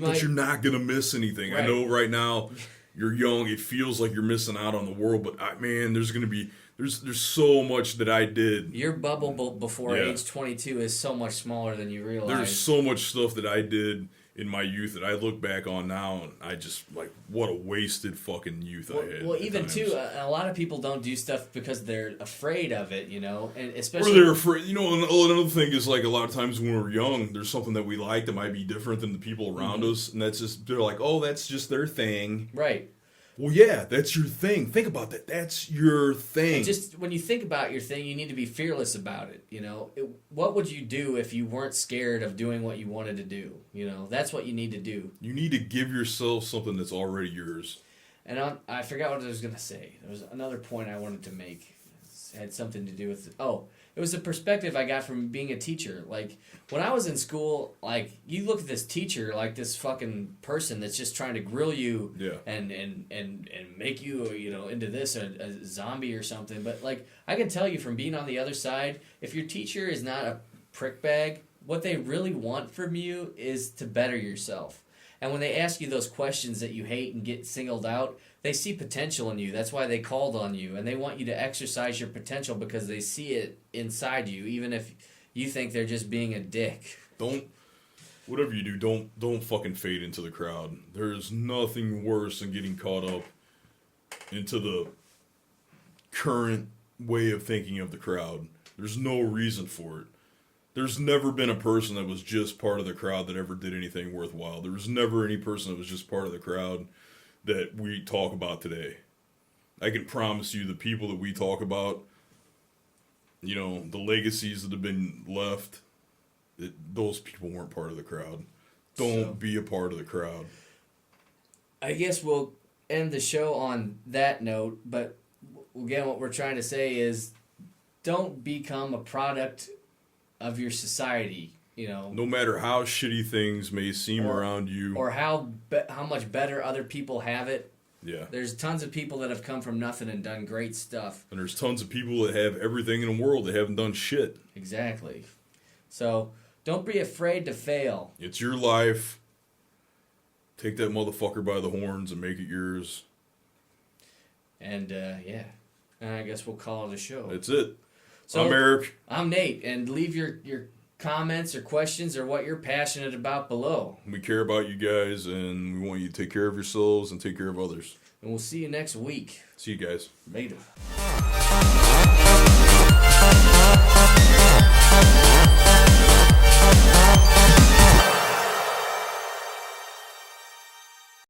But you're not going to miss anything. Right. I know right now you're young. It feels like you're missing out on the world. But, man, there's going to be... There's so much that I did. Your bubble before age 22 is so much smaller than you realize. There's so much stuff that I did in my youth that I look back on now, and I just, what a wasted fucking youth I had. Well, even, too, a lot of people don't do stuff because they're afraid of it, and especially... Or they're afraid, another thing is, a lot of times when we're young, there's something that we like that might be different than the people around us, and that's just, they're like, oh, that's just their thing. Right. Well, yeah, that's your thing. Think about that. That's your thing. And just when you think about your thing, you need to be fearless about it. What would you do if you weren't scared of doing what you wanted to do? That's what you need to do. You need to give yourself something that's already yours. And I forgot what I was going to say. There was another point I wanted to make. It had something to do with... it was a perspective I got from being a teacher. When I was in school, you look at this teacher like this fucking person that's just trying to grill you and make you, into this, a zombie or something. But, I can tell you from being on the other side, if your teacher is not a prick bag, what they really want from you is to better yourself. And when they ask you those questions that you hate and get singled out, they see potential in you. That's why they called on you. And they want you to exercise your potential because they see it inside you, even if you think they're just being a dick. Whatever you do, don't fucking fade into the crowd. There's nothing worse than getting caught up into the current way of thinking of the crowd. There's no reason for it. There's never been a person that was just part of the crowd that ever did anything worthwhile. There was never any person that was just part of the crowd that we talk about today. I can promise you the people that we talk about, the legacies that have been left, those people weren't part of the crowd. Don't be a part of the crowd. I guess we'll end the show on that note, but again, what we're trying to say is don't become a product of your society, No matter how shitty things may seem around you, or how much better other people have it. Yeah. There's tons of people that have come from nothing and done great stuff. And there's tons of people that have everything in the world that haven't done shit. Exactly. So don't be afraid to fail. It's your life. Take that motherfucker by the horns and make it yours. And and I guess we'll call it a show. That's it. So, I'm Eric. I'm Nate, and leave your comments or questions or what you're passionate about below. We care about you guys, and we want you to take care of yourselves and take care of others. And we'll see you next week. See you guys. Later.